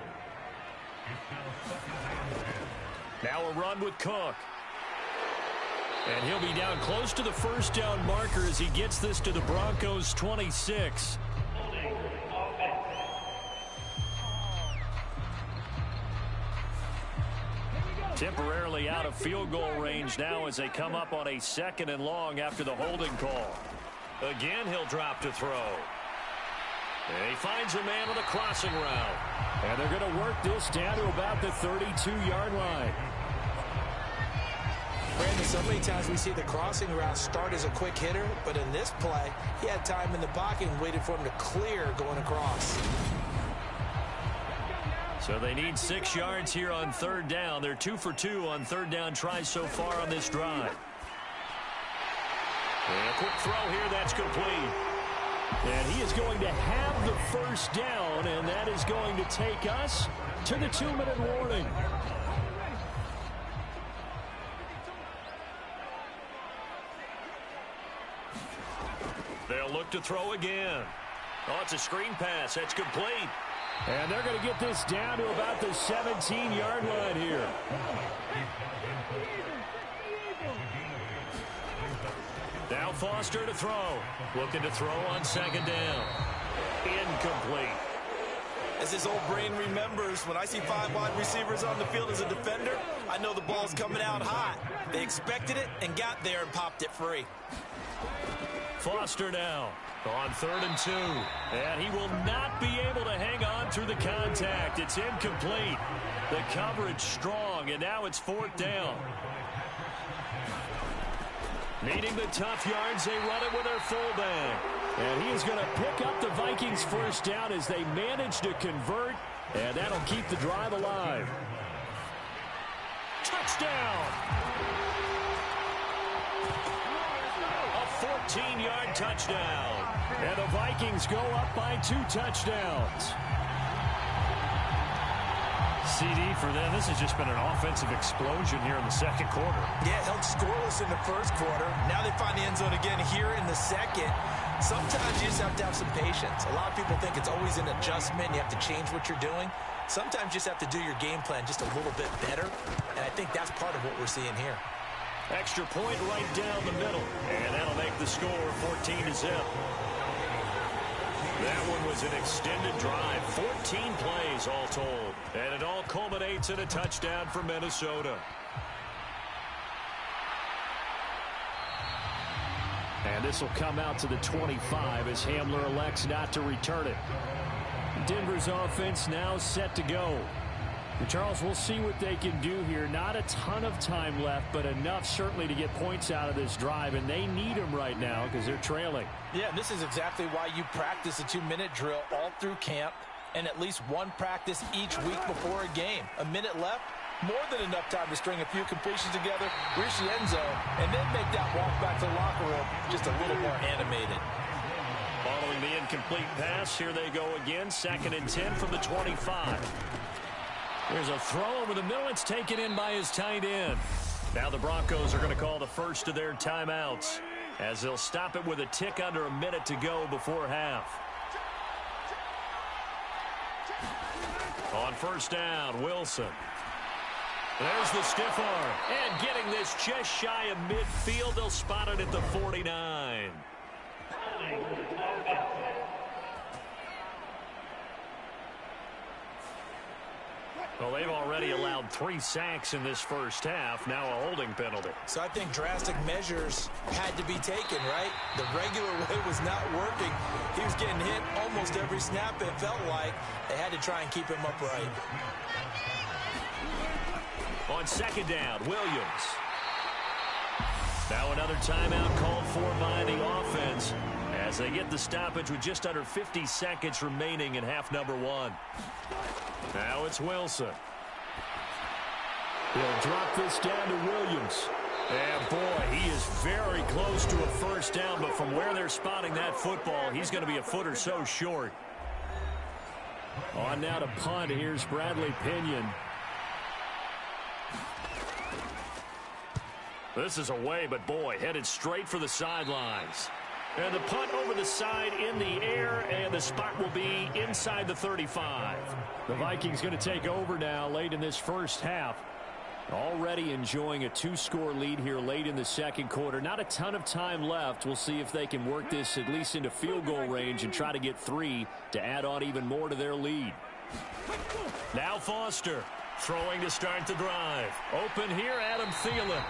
Now a run with Cook. And he'll be down close to the first down marker as he gets this to the Broncos 26. Temporarily out of field goal range now as they come up on a 2nd and long after the holding call. Again, he'll drop to throw. And he finds a man on the crossing route. And they're going to work this down to about the 32-yard line. Brandon, so many times we see the crossing route start as a quick hitter, but in this play, he had time in the pocket and waited for him to clear going across. So they need 6 yards here on third down. They're 2 for 2 on third down tries so far on this drive. And a quick throw here, that's complete. And he is going to have the first down, and that is going to take us to the 2-minute warning. They'll look to throw again. Oh, it's a screen pass. That's complete. And they're going to get this down to about the 17-yard line here. Now Foster to throw. Looking to throw on second down. Incomplete. As his old brain remembers, when I see 5 wide receivers on the field as a defender, I know the ball's coming out hot. They expected it and got there and popped it free. Foster now on 3rd and 2. And he will not be able to hang on through the contact. It's incomplete. The coverage strong, and now it's 4th down. Needing the tough yards, they run it with their fullback. And he is going to pick up the Vikings first down as they manage to convert And that'll keep the drive alive. Touchdown! A 14-yard touchdown. And the Vikings go up by 2 touchdowns. CD for them. This has just been an offensive explosion here in the second quarter. Yeah, held scoreless in the first quarter. Now they find the end zone again here in the second. Sometimes you just have to have some patience. A lot of people think it's always an adjustment. You have to change what you're doing. Sometimes you just have to do your game plan just a little bit better. And I think that's part of what we're seeing here. Extra point right down the middle. And that'll make the score 14-0. That one was an extended drive. 14 plays all told. And it all culminates in a touchdown for Minnesota. And this will come out to the 25 as Hamler elects not to return it. Denver's offense now set to go. And Charles, we'll see what they can do here. Not a ton of time left, but enough certainly to get points out of this drive, and they need them right now because they're trailing. Yeah, and this is exactly why you practice a 2-minute drill all through camp and at least one practice each week before a game. A minute left, more than enough time to string a few completions together, reach the end zone, and then make that walk back to the locker room just a little more animated. Following the incomplete pass, here they go again. 2nd and 10 from the 25. There's a throw over the middle. It's taken in by his tight end. Now the Broncos are going to call the first of their timeouts as they'll stop it with a tick under a minute to go before half. On first down, Wilson. There's the stiff arm. And getting this just shy of midfield, they'll spot it at the 49. Well, they've already allowed 3 sacks in this first half. Now a holding penalty. So I think drastic measures had to be taken, right? The regular way was not working. He was getting hit almost every snap, it felt like. They had to try and keep him upright. On 2nd down, Williams. Now another timeout called for by the offense as they get the stoppage with just under 50 seconds remaining in half number 1. Now it's Wilson. He'll drop this down to Williams. And boy, he is very close to a first down, but from where they're spotting that football, he's going to be a foot or so short. On now to punt. Here's Bradley Pinion. This is away, but boy, headed straight for the sidelines. And the punt over the side in the air, and the spot will be inside the 35. The Vikings going to take over now late in this first half. Already enjoying a 2-score lead here late in the second quarter. Not a ton of time left. We'll see if they can work this at least into field goal range and try to get 3 to add on even more to their lead. Now Foster throwing to start the drive. Open here, Adam Thielen.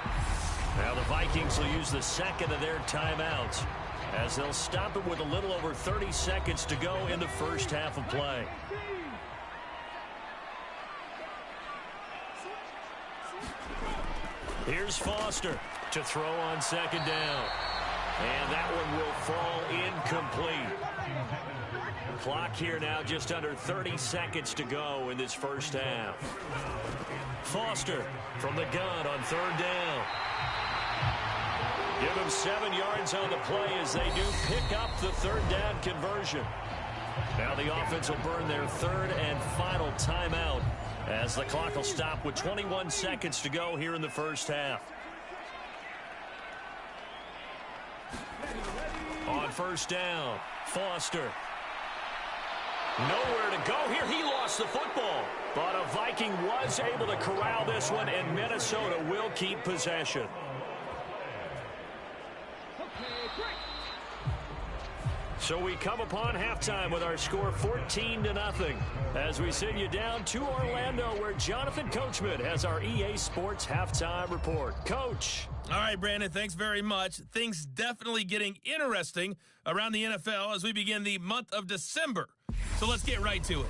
Now the Vikings will use the second of their timeouts as they'll stop it with a little over 30 seconds to go in the first half of play. Here's Foster to throw on 2nd down. And that one will fall incomplete. Clock here now just under 30 seconds to go in this first half. Foster from the gun on 3rd down. Give him 7 yards on the play as they do pick up the 3rd down conversion. Now the offense will burn their 3rd and final timeout as the clock will stop with 21 seconds to go here in the first half. On 1st down, Foster. Nowhere to go here. He lost the football. But a Viking was able to corral this one, and Minnesota will keep possession. So we come upon halftime with our score 14-0 as we send you down to Orlando where Jonathan Coachman has our EA Sports halftime report. Coach. All right, Brandon, thanks very much. Things definitely getting interesting around the NFL as we begin the month of December. So let's get right to it.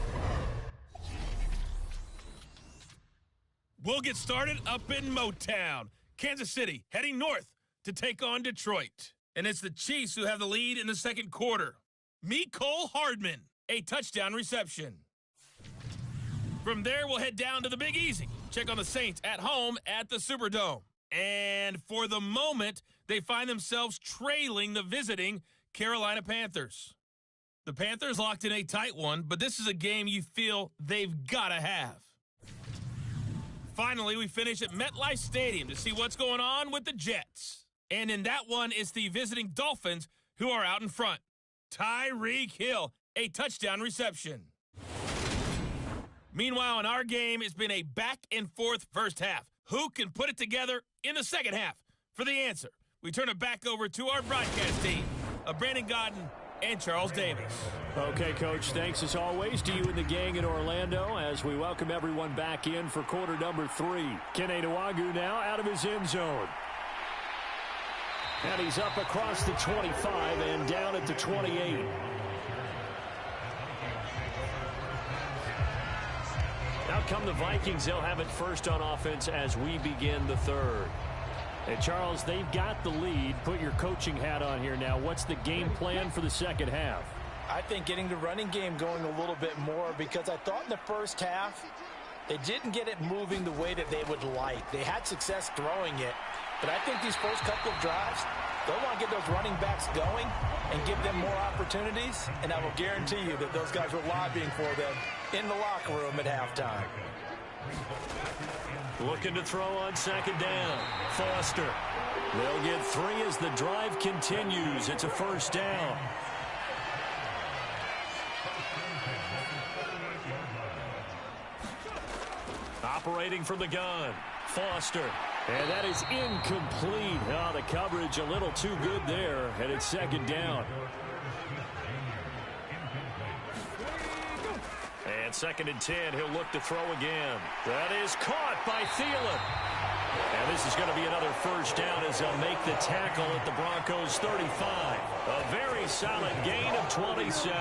We'll get started up in Motown. Kansas City heading north to take on Detroit. And it's the Chiefs who have the lead in the second quarter. Mecole Hardman, a touchdown reception. From there, we'll head down to the Big Easy. Check on the Saints at home at the Superdome. And for the moment, they find themselves trailing the visiting Carolina Panthers. The Panthers locked in a tight one, but this is a game you feel they've got to have. Finally, we finish at MetLife Stadium to see what's going on with the Jets. And in that one, it's the visiting Dolphins who are out in front. Tyreek Hill, a touchdown reception. Meanwhile, in our game, it's been a back-and-forth first half. Who can put it together in the second half? For the answer, we turn it back over to our broadcast team of Brandon Godden and Charles Davis. Okay, Coach, thanks as always to you and the gang in Orlando as we welcome everyone back in for quarter number 3. Kene Nwangwu now out of his end zone. And he's up across the 25 and down at the 28. Out come the Vikings. They'll have it first on offense as we begin the third. And Charles, they've got the lead. Put your coaching hat on here now. What's the game plan for the second half? I think getting the running game going a little bit more, because I thought in the first half they didn't get it moving the way that they would like. They had success throwing it, but I think these first couple of drives, they'll want to get those running backs going and give them more opportunities, and I will guarantee you that those guys were lobbying for them in the locker room at halftime. Looking to throw on second down. Foster. They'll get 3 as the drive continues. It's a first down. Operating from the gun. Foster. And that is incomplete. Oh, the coverage a little too good there. And it's second down. And 2nd and 10. He'll look to throw again. That is caught by Thielen. And this is going to be another first down as they'll make the tackle at the Broncos' 35. A very solid gain of 27.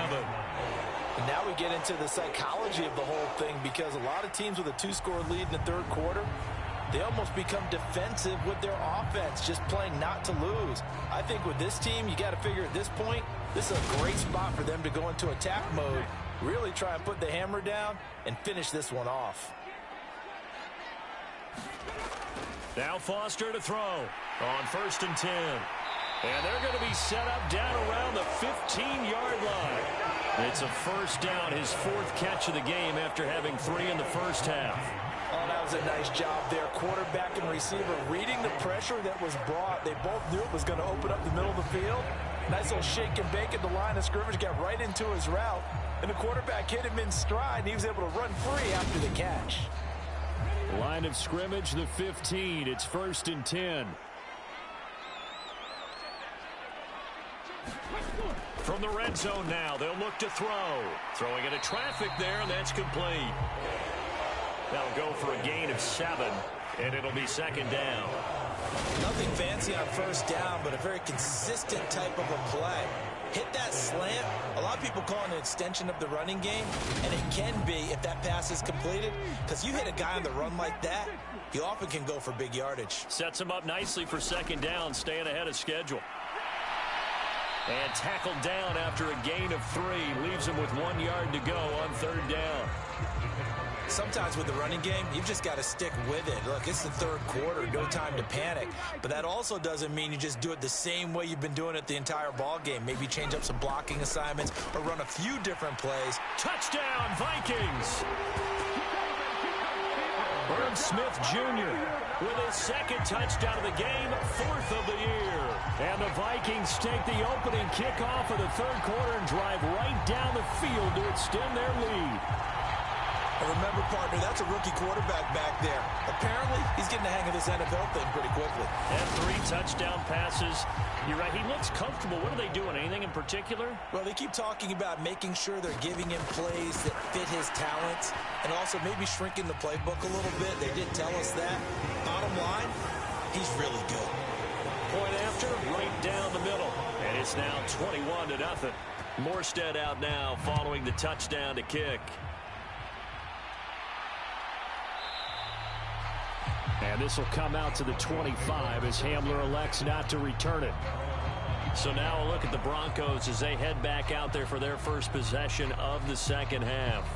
And now we get into the psychology of the whole thing, because a lot of teams with a 2-score lead in the third quarter, they almost become defensive with their offense, just playing not to lose. I think with this team, you got to figure at this point, this is a great spot for them to go into attack mode, really try and put the hammer down and finish this one off. Now Foster to throw on 1st and 10. And they're going to be set up down around the 15-yard line. It's a first down, his 4th catch of the game after having 3 in the first half. Oh, that was a nice job there. Quarterback and receiver reading the pressure that was brought. They both knew it was going to open up the middle of the field. Nice little shake and bake at the line of scrimmage, got right into his route. And the quarterback hit him in stride, and he was able to run free after the catch. Line of scrimmage, the 15. It's 1st and 10. From the red zone now, they'll look to throw. Throwing into traffic there, and that's complete. That'll go for a gain of 7, and it'll be 2nd down. Nothing fancy on first down, but a very consistent type of a play. Hit that slant. A lot of people call it an extension of the running game, and it can be if that pass is completed, because you hit a guy on the run like that, he often can go for big yardage. Sets him up nicely for 2nd down, staying ahead of schedule. And tackled down after a gain of 3. Leaves him with 1 yard to go on 3rd down. Sometimes with the running game, you've just got to stick with it. Look, it's the third quarter, no time to panic. But that also doesn't mean you just do it the same way you've been doing it the entire ball game. Maybe change up some blocking assignments or run a few different plays. Touchdown, Vikings! Herb Smith Jr. with his 2nd touchdown of the game, 4th of the year. And the Vikings take the opening kickoff of the third quarter and drive right down the field to extend their lead. And remember, partner, that's a rookie quarterback back there. Apparently, he's getting the hang of this NFL thing pretty quickly. And 3 touchdown passes. You're right, he looks comfortable. What are they doing? Anything in particular? Well, they keep talking about making sure they're giving him plays that fit his talents and also maybe shrinking the playbook a little bit. They did tell us that. Bottom line, he's really good. Point after, right down the middle. And it's now 21-0. Morstead out now following the touchdown to kick. And this will come out to the 25 as Hamler elects not to return it. So now a look at the Broncos as they head back out there for their first possession of the second half.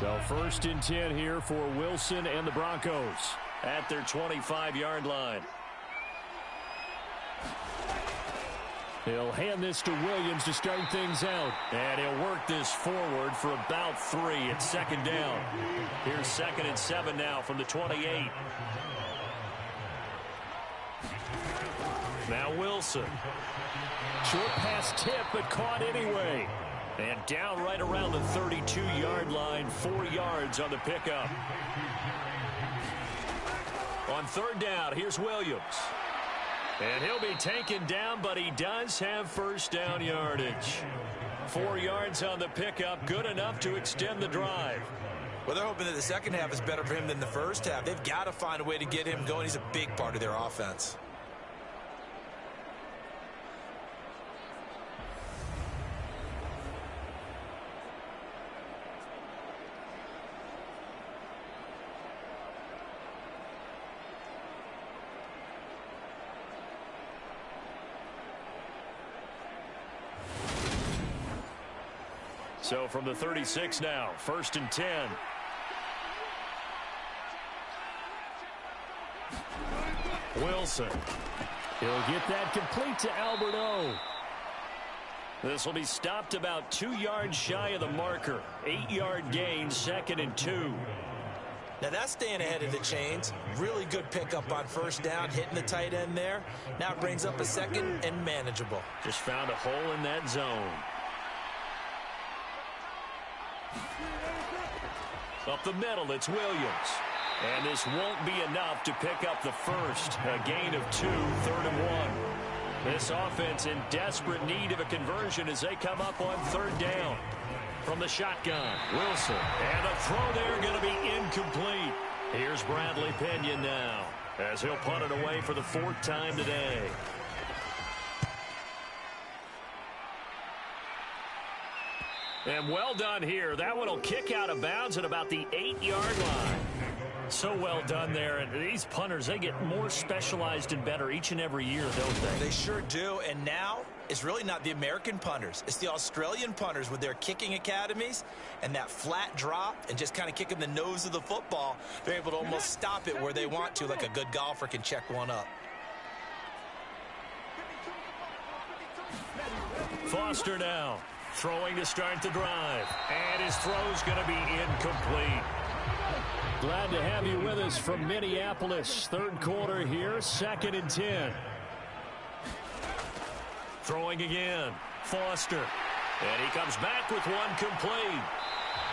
So 1st and 10 here for Wilson and the Broncos at their 25-yard line. He'll hand this to Williams to start things out. And he'll work this forward for about 3 at 2nd down. Here's 2nd and 7 now from the 28. Now Wilson. Short pass tip, but caught anyway. And down right around the 32-yard line, 4 yards on the pickup. On 3rd down, here's Williams. And he'll be taken down, but he does have 1st down yardage. 4 yards on the pickup, good enough to extend the drive. Well, they're hoping that the second half is better for him than the first half. They've got to find a way to get him going. He's a big part of their offense. So from the 36 now, 1st and 10. Wilson. He'll get that complete to Alberto. This will be stopped about 2 yards shy of the marker. 8-yard gain, 2nd and 2. Now that's staying ahead of the chains. Really good pickup on 1st down, hitting the tight end there. Now it brings up a 2nd and manageable. Just found a hole in that zone. Up the middle, it's Williams. And this won't be enough to pick up the 1st. A gain of 2, 3rd and 1. This offense in desperate need of a conversion as they come up on 3rd down. From the shotgun, Wilson. And the throw there going to be incomplete. Here's Bradley Pinion now as he'll punt it away for the 4th time today. And well done here. That one will kick out of bounds at about the 8-yard line. So well done there. And these punters, they get more specialized and better each and every year, don't they? They sure do. And now it's really not the American punters. It's the Australian punters with their kicking academies and that flat drop and just kind of kicking the nose of the football. They're able to almost stop it where they want to, like a good golfer can check one up. Foster now. Throwing to start the drive. And his throw's going to be incomplete. Glad to have you with us from Minneapolis. 3rd quarter here, 2nd and 10. Throwing again. Foster. And he comes back with one complete.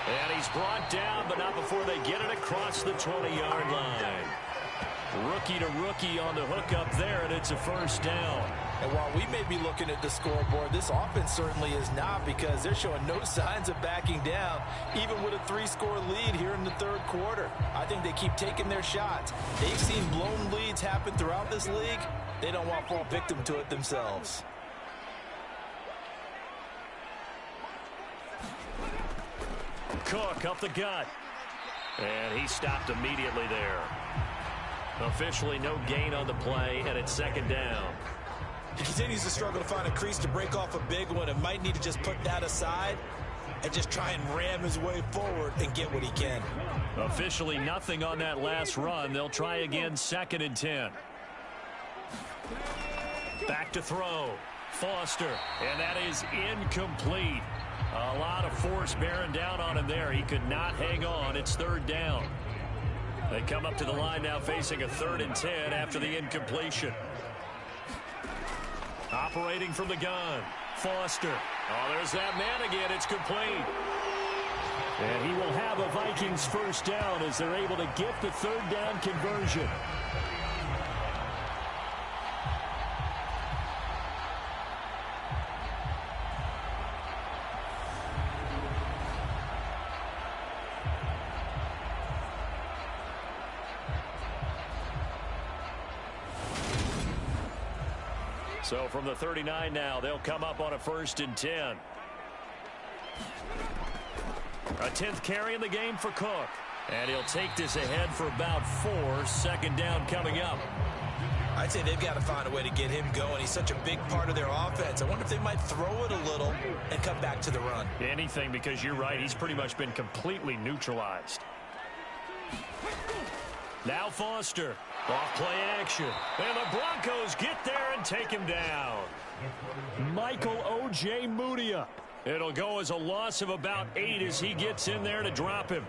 And he's brought down, but not before they get it across the 20-yard line. Rookie to rookie on the hook up there, and it's a 1st down. And while we may be looking at the scoreboard, this offense certainly is not, because they're showing no signs of backing down, even with a 3-score lead here in the 3rd quarter. I think they keep taking their shots. They've seen blown leads happen throughout this league. They don't want to fall victim to it themselves. Cook up the gut. And he stopped immediately there. Officially no gain on the play, and it's 2nd down. He continues to struggle to find a crease to break off a big one and might need to just put that aside and just try and ram his way forward and get what he can. Officially nothing on that last run. They'll try again, 2nd and 10. Back to throw. Foster, and that is incomplete. A lot of force bearing down on him there. He could not hang on. It's 3rd down. They come up to the line now facing a 3rd and 10 after the incompletion. Operating from the gun. Foster. Oh, there's that man again. It's complete. And he will have a Vikings 1st down as they're able to get the 3rd down conversion. So from the 39 now, they'll come up on a 1st and 10. A 10th carry in the game for Cook. And he'll take this ahead for about 4. 2nd down coming up. I I'd say they've got to find a way to get him going. He's such a big part of their offense. I wonder if they might throw it a little and come back to the run. Anything, because you're right. He's pretty much been completely neutralized. Now Foster. Off play action. And the Broncos get there and take him down. Michael O.J. Mudia. It'll go as a loss of about 8 as he gets in there to drop him.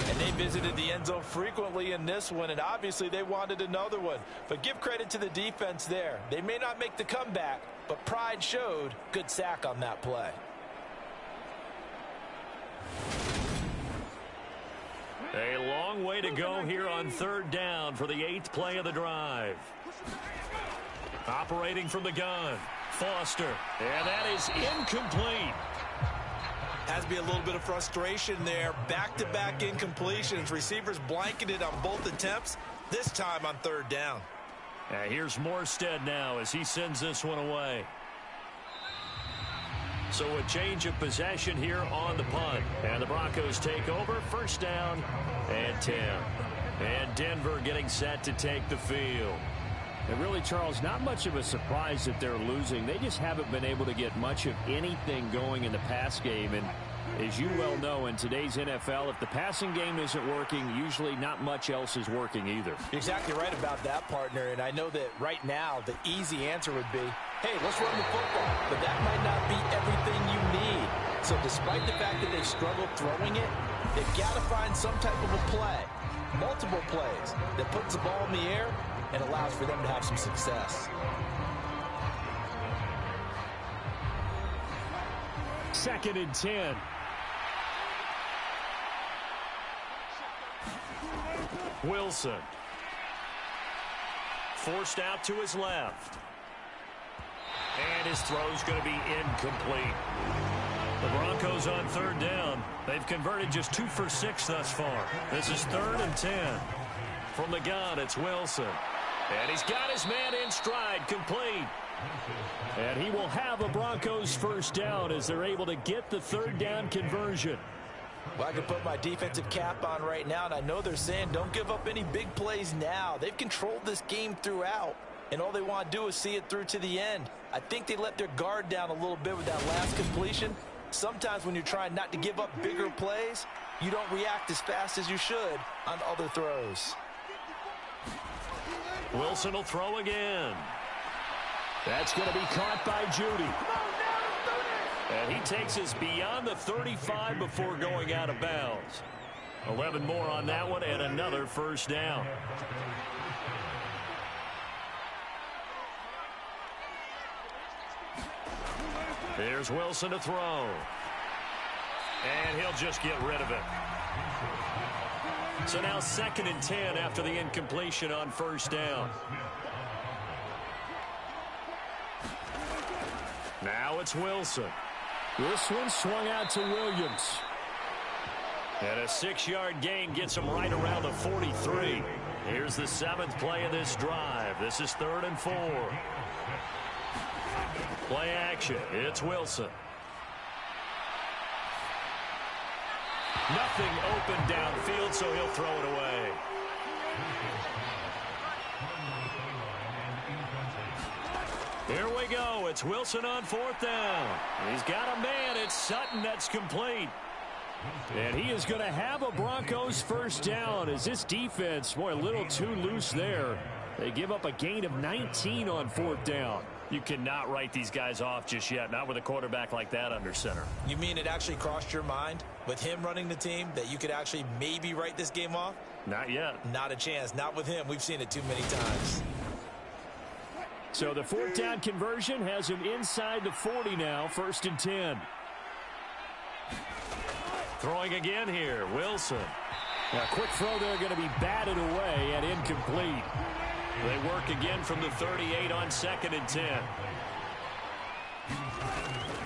And they visited the end zone frequently in this one, and obviously they wanted another one. But give credit to the defense there. They may not make the comeback, but pride showed. Good sack on that play. A long way to go here on 3rd down for the 8th play of the drive. Operating from the gun, Foster. And that is incomplete. Has to be a little bit of frustration there. Back-to-back incompletions. Receivers blanketed on both attempts, this time on 3rd down. Here's Morstead now as he sends this one away. So a change of possession here on the punt. And the Broncos take over. 1st down and 10. And Denver getting set to take the field. And really, Charles, not much of a surprise that they're losing. They just haven't been able to get much of anything going in the pass game. And as you well know, in today's NFL, if the passing game isn't working, usually not much else is working either. You're exactly right about that, partner. And I know that right now the easy answer would be, hey, let's run the football. But that might not be everything you need. So despite the fact that they've struggled throwing it, they've got to find some type of a play, multiple plays, that puts the ball in the air and allows for them to have some success. Second and 10. Wilson. Forced out to his left. And his throw's going to be incomplete. The Broncos on 3rd down. They've converted just 2 for 6 thus far. This is 3rd and 10. From the gun, it's Wilson. And he's got his man in stride, complete. And he will have a Broncos 1st down as they're able to get the 3rd down conversion. Well, I can put my defensive cap on right now, and I know they're saying don't give up any big plays now. They've controlled this game throughout, and all they want to do is see it through to the end. I think they let their guard down a little bit with that last completion. Sometimes when you're trying not to give up bigger plays, you don't react as fast as you should on other throws. Wilson will throw again. That's going to be caught by Judy. And he takes us beyond the 35 before going out of bounds. 11 more on that one and another 1st down. Here's Wilson to throw. And he'll just get rid of it. So now 2nd and 10 after the incompletion on 1st down. Now it's Wilson. This one swung out to Williams. And a 6-yard gain gets him right around the 43. Here's the 7th play of this drive. This is 3rd and 4. Play action. It's Wilson. Nothing open downfield, so he'll throw it away. Here we go. It's Wilson on 4th down. He's got a man. It's Sutton that's complete. And he is going to have a Broncos 1st down as this defense, boy, a little too loose there. They give up a gain of 19 on 4th down. You cannot write these guys off just yet, not with a quarterback like that under center. You mean it actually crossed your mind with him running the team that you could actually maybe write this game off? Not yet. Not a chance. Not with him. We've seen it too many times. So the 4th down conversion has him inside the 40 now, 1st and 10. Throwing again here, Wilson. A quick throw there going to be batted away and incomplete. They work again from the 38 on 2nd and 10.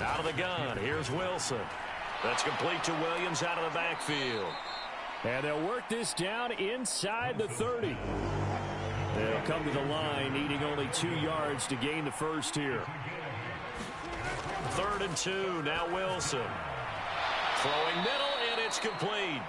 Out of the gun, here's Wilson. That's complete to Williams out of the backfield. And they'll work this down inside the 30. They'll come to the line, needing only 2 yards to gain the 1st here. 3rd and 2, now Wilson. Throwing middle, and it's complete.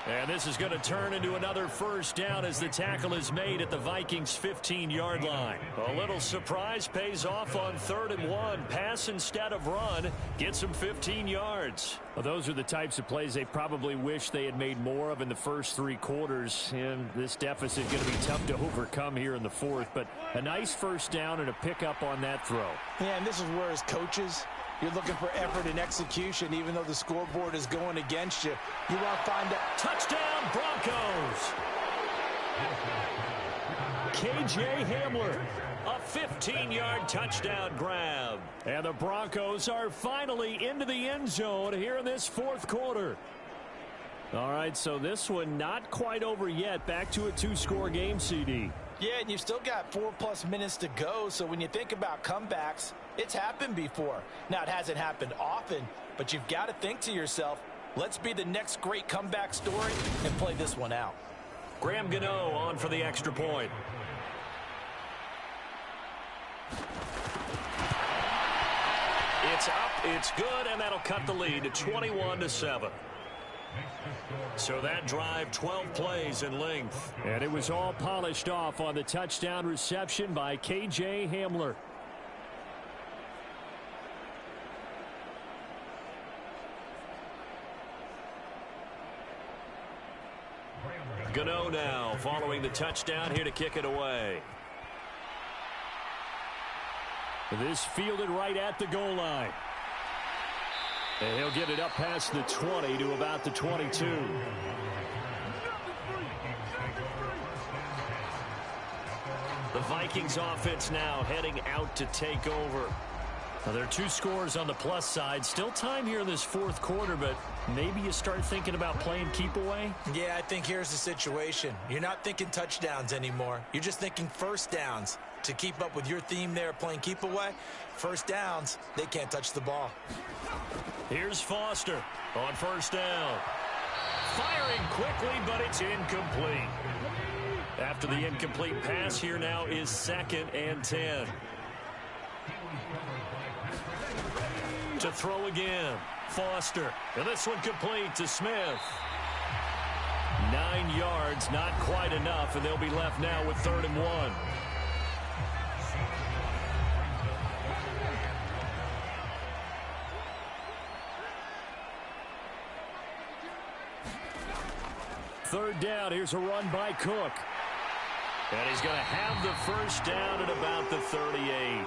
And this is going to turn into another first down as the tackle is made at the Vikings' 15-yard line. A little surprise pays off on 3rd and 1. Pass instead of run. Gets him 15 yards. Well, those are the types of plays they probably wish they had made more of in the first 3 quarters. And this deficit is going to be tough to overcome here in the 4th. But a nice first down and a pickup on that throw. Yeah, and this is where as coaches, you're looking for effort and execution, even though the scoreboard is going against you. You want to find out. Touchdown, Broncos! K.J. Hamler, a 15-yard touchdown grab. And the Broncos are finally into the end zone here in this 4th quarter. All right, so this one not quite over yet. Back to a 2-score game, CD. Yeah, and you've still got 4+ minutes to go, so when you think about comebacks, it's happened before. Now, it hasn't happened often, but you've got to think to yourself, let's be the next great comeback story and play this one out. Graham Gano on for the extra point. It's up, it's good, and that'll cut the lead to 21-7. So that drive, 12 plays in length. And it was all polished off on the touchdown reception by K.J. Hamler. Gano now following the touchdown here to kick it away. This fielded right at the goal line. And he'll get it up past the 20 to about the 22. The Vikings offense now heading out to take over. Now, there are 2 scores on the plus side. Still time here in this 4th quarter, but maybe you start thinking about playing keep away? Yeah, I think here's the situation. You're not thinking touchdowns anymore. You're just thinking first downs. To keep up with your theme there, playing keep away, first downs, they can't touch the ball. Here's Foster on first down. Firing quickly, but it's incomplete. After the incomplete pass, here now is 2nd and 10. To throw again, Foster. And this one complete to Smith. 9 yards, not quite enough, and they'll be left now with 3rd and 1. Third down, here's a run by Cook. And he's going to have the first down at about the 38.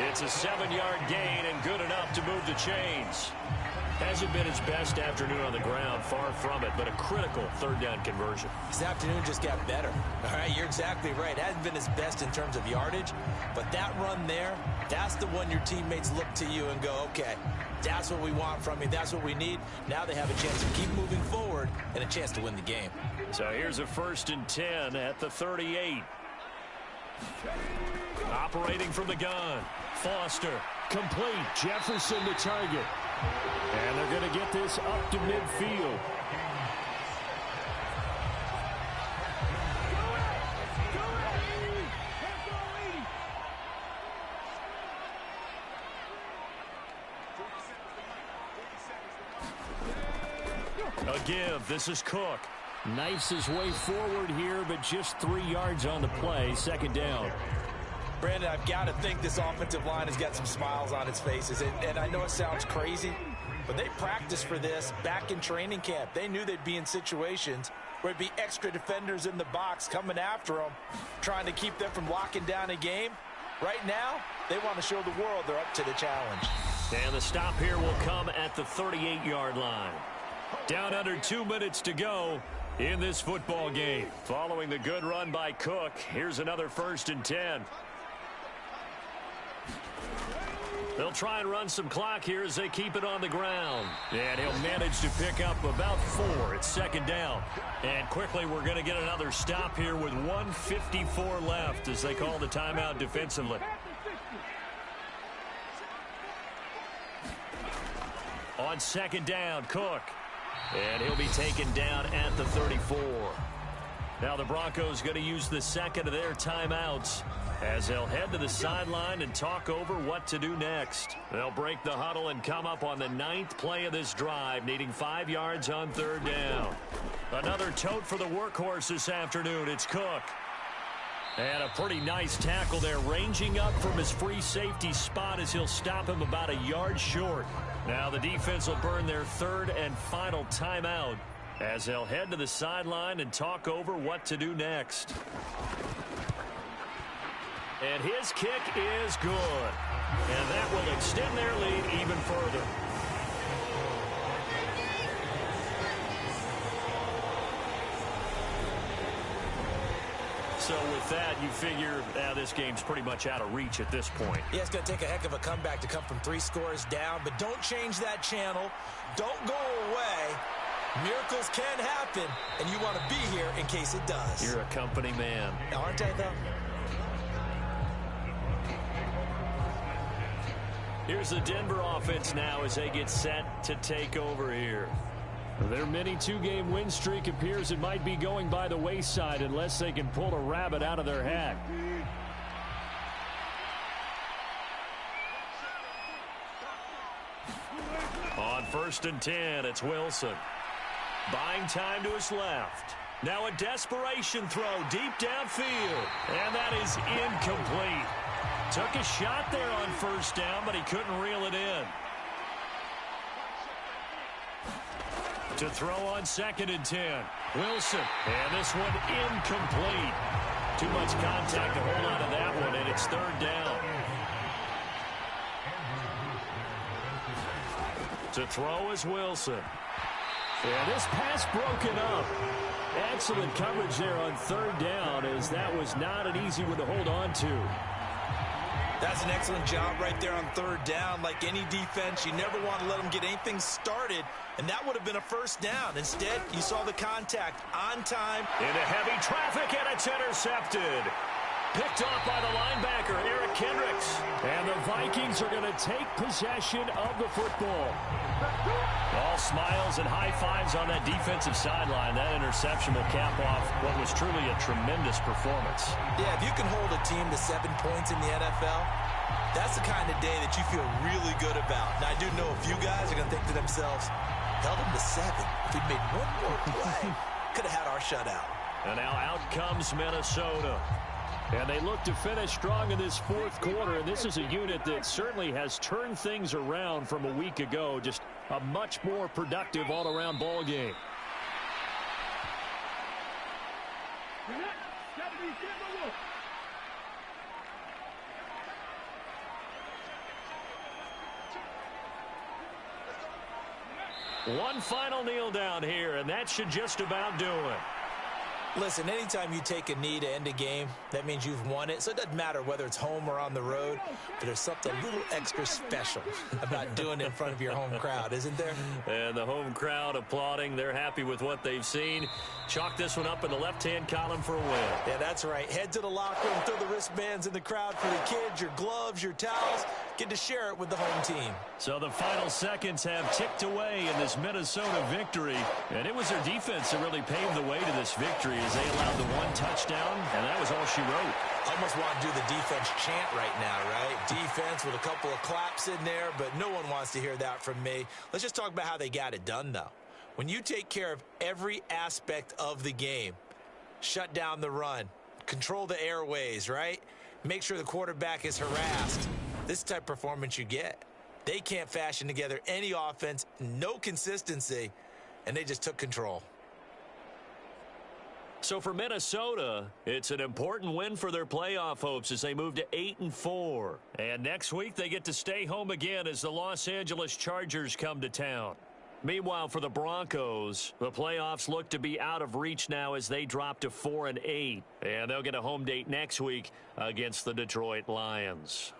It's a 7-yard gain and good enough to move the chains. Hasn't been his best afternoon on the ground, far from it, but a critical 3rd down conversion. This afternoon just got better. All right, you're exactly right. Hasn't been his best in terms of yardage, but that run there, that's the one your teammates look to you and go, okay, that's what we want from you. That's what we need. Now they have a chance to keep moving forward and a chance to win the game. So here's a 1st and 10 at the 38. Operating from the gun, Foster. Complete. Jefferson the target. And they're going to get this up to midfield. A give. This is Cook. Knifes his way forward here, but just 3 yards on the play. 2nd down. Brandon, I've got to think this offensive line has got some smiles on its faces. And I know it sounds crazy, but they practiced for this back in training camp. They knew they'd be in situations where it'd be extra defenders in the box coming after them, trying to keep them from locking down a game. Right now, they want to show the world they're up to the challenge. And the stop here will come at the 38-yard line. Down under 2 minutes to go in this football game. Following the good run by Cook, here's another 1st and 10. They'll try and run some clock here as they keep it on the ground. And he'll manage to pick up about 4. It's 2nd down. And quickly we're going to get another stop here with 1:54 left as they call the timeout defensively. On 2nd down, Cook. And he'll be taken down at the 34. Now the Broncos going to use the second of their timeouts as they'll head to the sideline and talk over what to do next. They'll break the huddle and come up on the 9th play of this drive, needing 5 yards on 3rd down. Another tote for the workhorse this afternoon. It's Cook. And a pretty nice tackle there, ranging up from his free safety spot as he'll stop him about a yard short. Now the defense will burn their 3rd and final timeout as they'll head to the sideline and talk over what to do next. And his kick is good. And that will extend their lead even further. So with that, you figure this game's pretty much out of reach at this point. Yeah, it's going to take a heck of a comeback to come from 3 scores down, but don't change that channel. Don't go away. Miracles can happen, and you want to be here in case it does. You're a company man. Aren't I, though? Here's the Denver offense now as they get set to take over here. Their mini 2-game win streak appears it might be going by the wayside unless they can pull a rabbit out of their hat. On 1st and 10, it's Wilson. Buying time to his left. Now a desperation throw deep downfield. And that is incomplete. Took a shot there on 1st down, but he couldn't reel it in. To throw on 2nd and 10. Wilson. And this one incomplete. Too much contact to hold on to that one, and it's 3rd down. To throw is Wilson. Yeah, this pass broken up. Excellent coverage there on 3rd down, as that was not an easy one to hold on to. That's an excellent job right there on 3rd down. Like any defense, you never want to let them get anything started, and that would have been a 1st down. Instead, you saw the contact on time. Into heavy traffic, and it's intercepted. Picked off by the linebacker, Eric Kendricks. And the Vikings are going to take possession of the football. All smiles and high fives on that defensive sideline. That interception will cap off what was truly a tremendous performance. Yeah, if you can hold a team to 7 points in the NFL, that's the kind of day that you feel really good about. Now, I do know a few guys are going to think to themselves, held him to 7. If he'd made one more play, could have had our shutout. And now out comes Minnesota. And they look to finish strong in this 4th quarter. And this is a unit that certainly has turned things around from a week ago. Just a much more productive all-around ball game. One final kneel down here, and that should just about do it. Listen, anytime you take a knee to end a game, that means you've won it. So it doesn't matter whether it's home or on the road, but there's something a little extra special about doing it in front of your home crowd, isn't there? And the home crowd applauding. They're happy with what they've seen. Chalk this one up in the left-hand column for a win. Yeah, that's right. Head to the locker room, throw the wristbands in the crowd for the kids, your gloves, your towels. Get to share it with the home team. So the final seconds have ticked away in this Minnesota victory. And it was their defense that really paved the way to this victory as they allowed the 1 touchdown, and that was all she wrote. Almost want to do the defense chant right now, right? Defense with a couple of claps in there, but no one wants to hear that from me. Let's just talk about how they got it done, though. When you take care of every aspect of the game, shut down the run, control the airways, right? Make sure the quarterback is harassed. This type of performance you get. They can't fashion together any offense, no consistency, and they just took control. So for Minnesota, it's an important win for their playoff hopes as they move to 8-4. And next week they get to stay home again as the Los Angeles Chargers come to town. Meanwhile, for the Broncos, the playoffs look to be out of reach now as they drop to 4-8. And they'll get a home date next week against the Detroit Lions.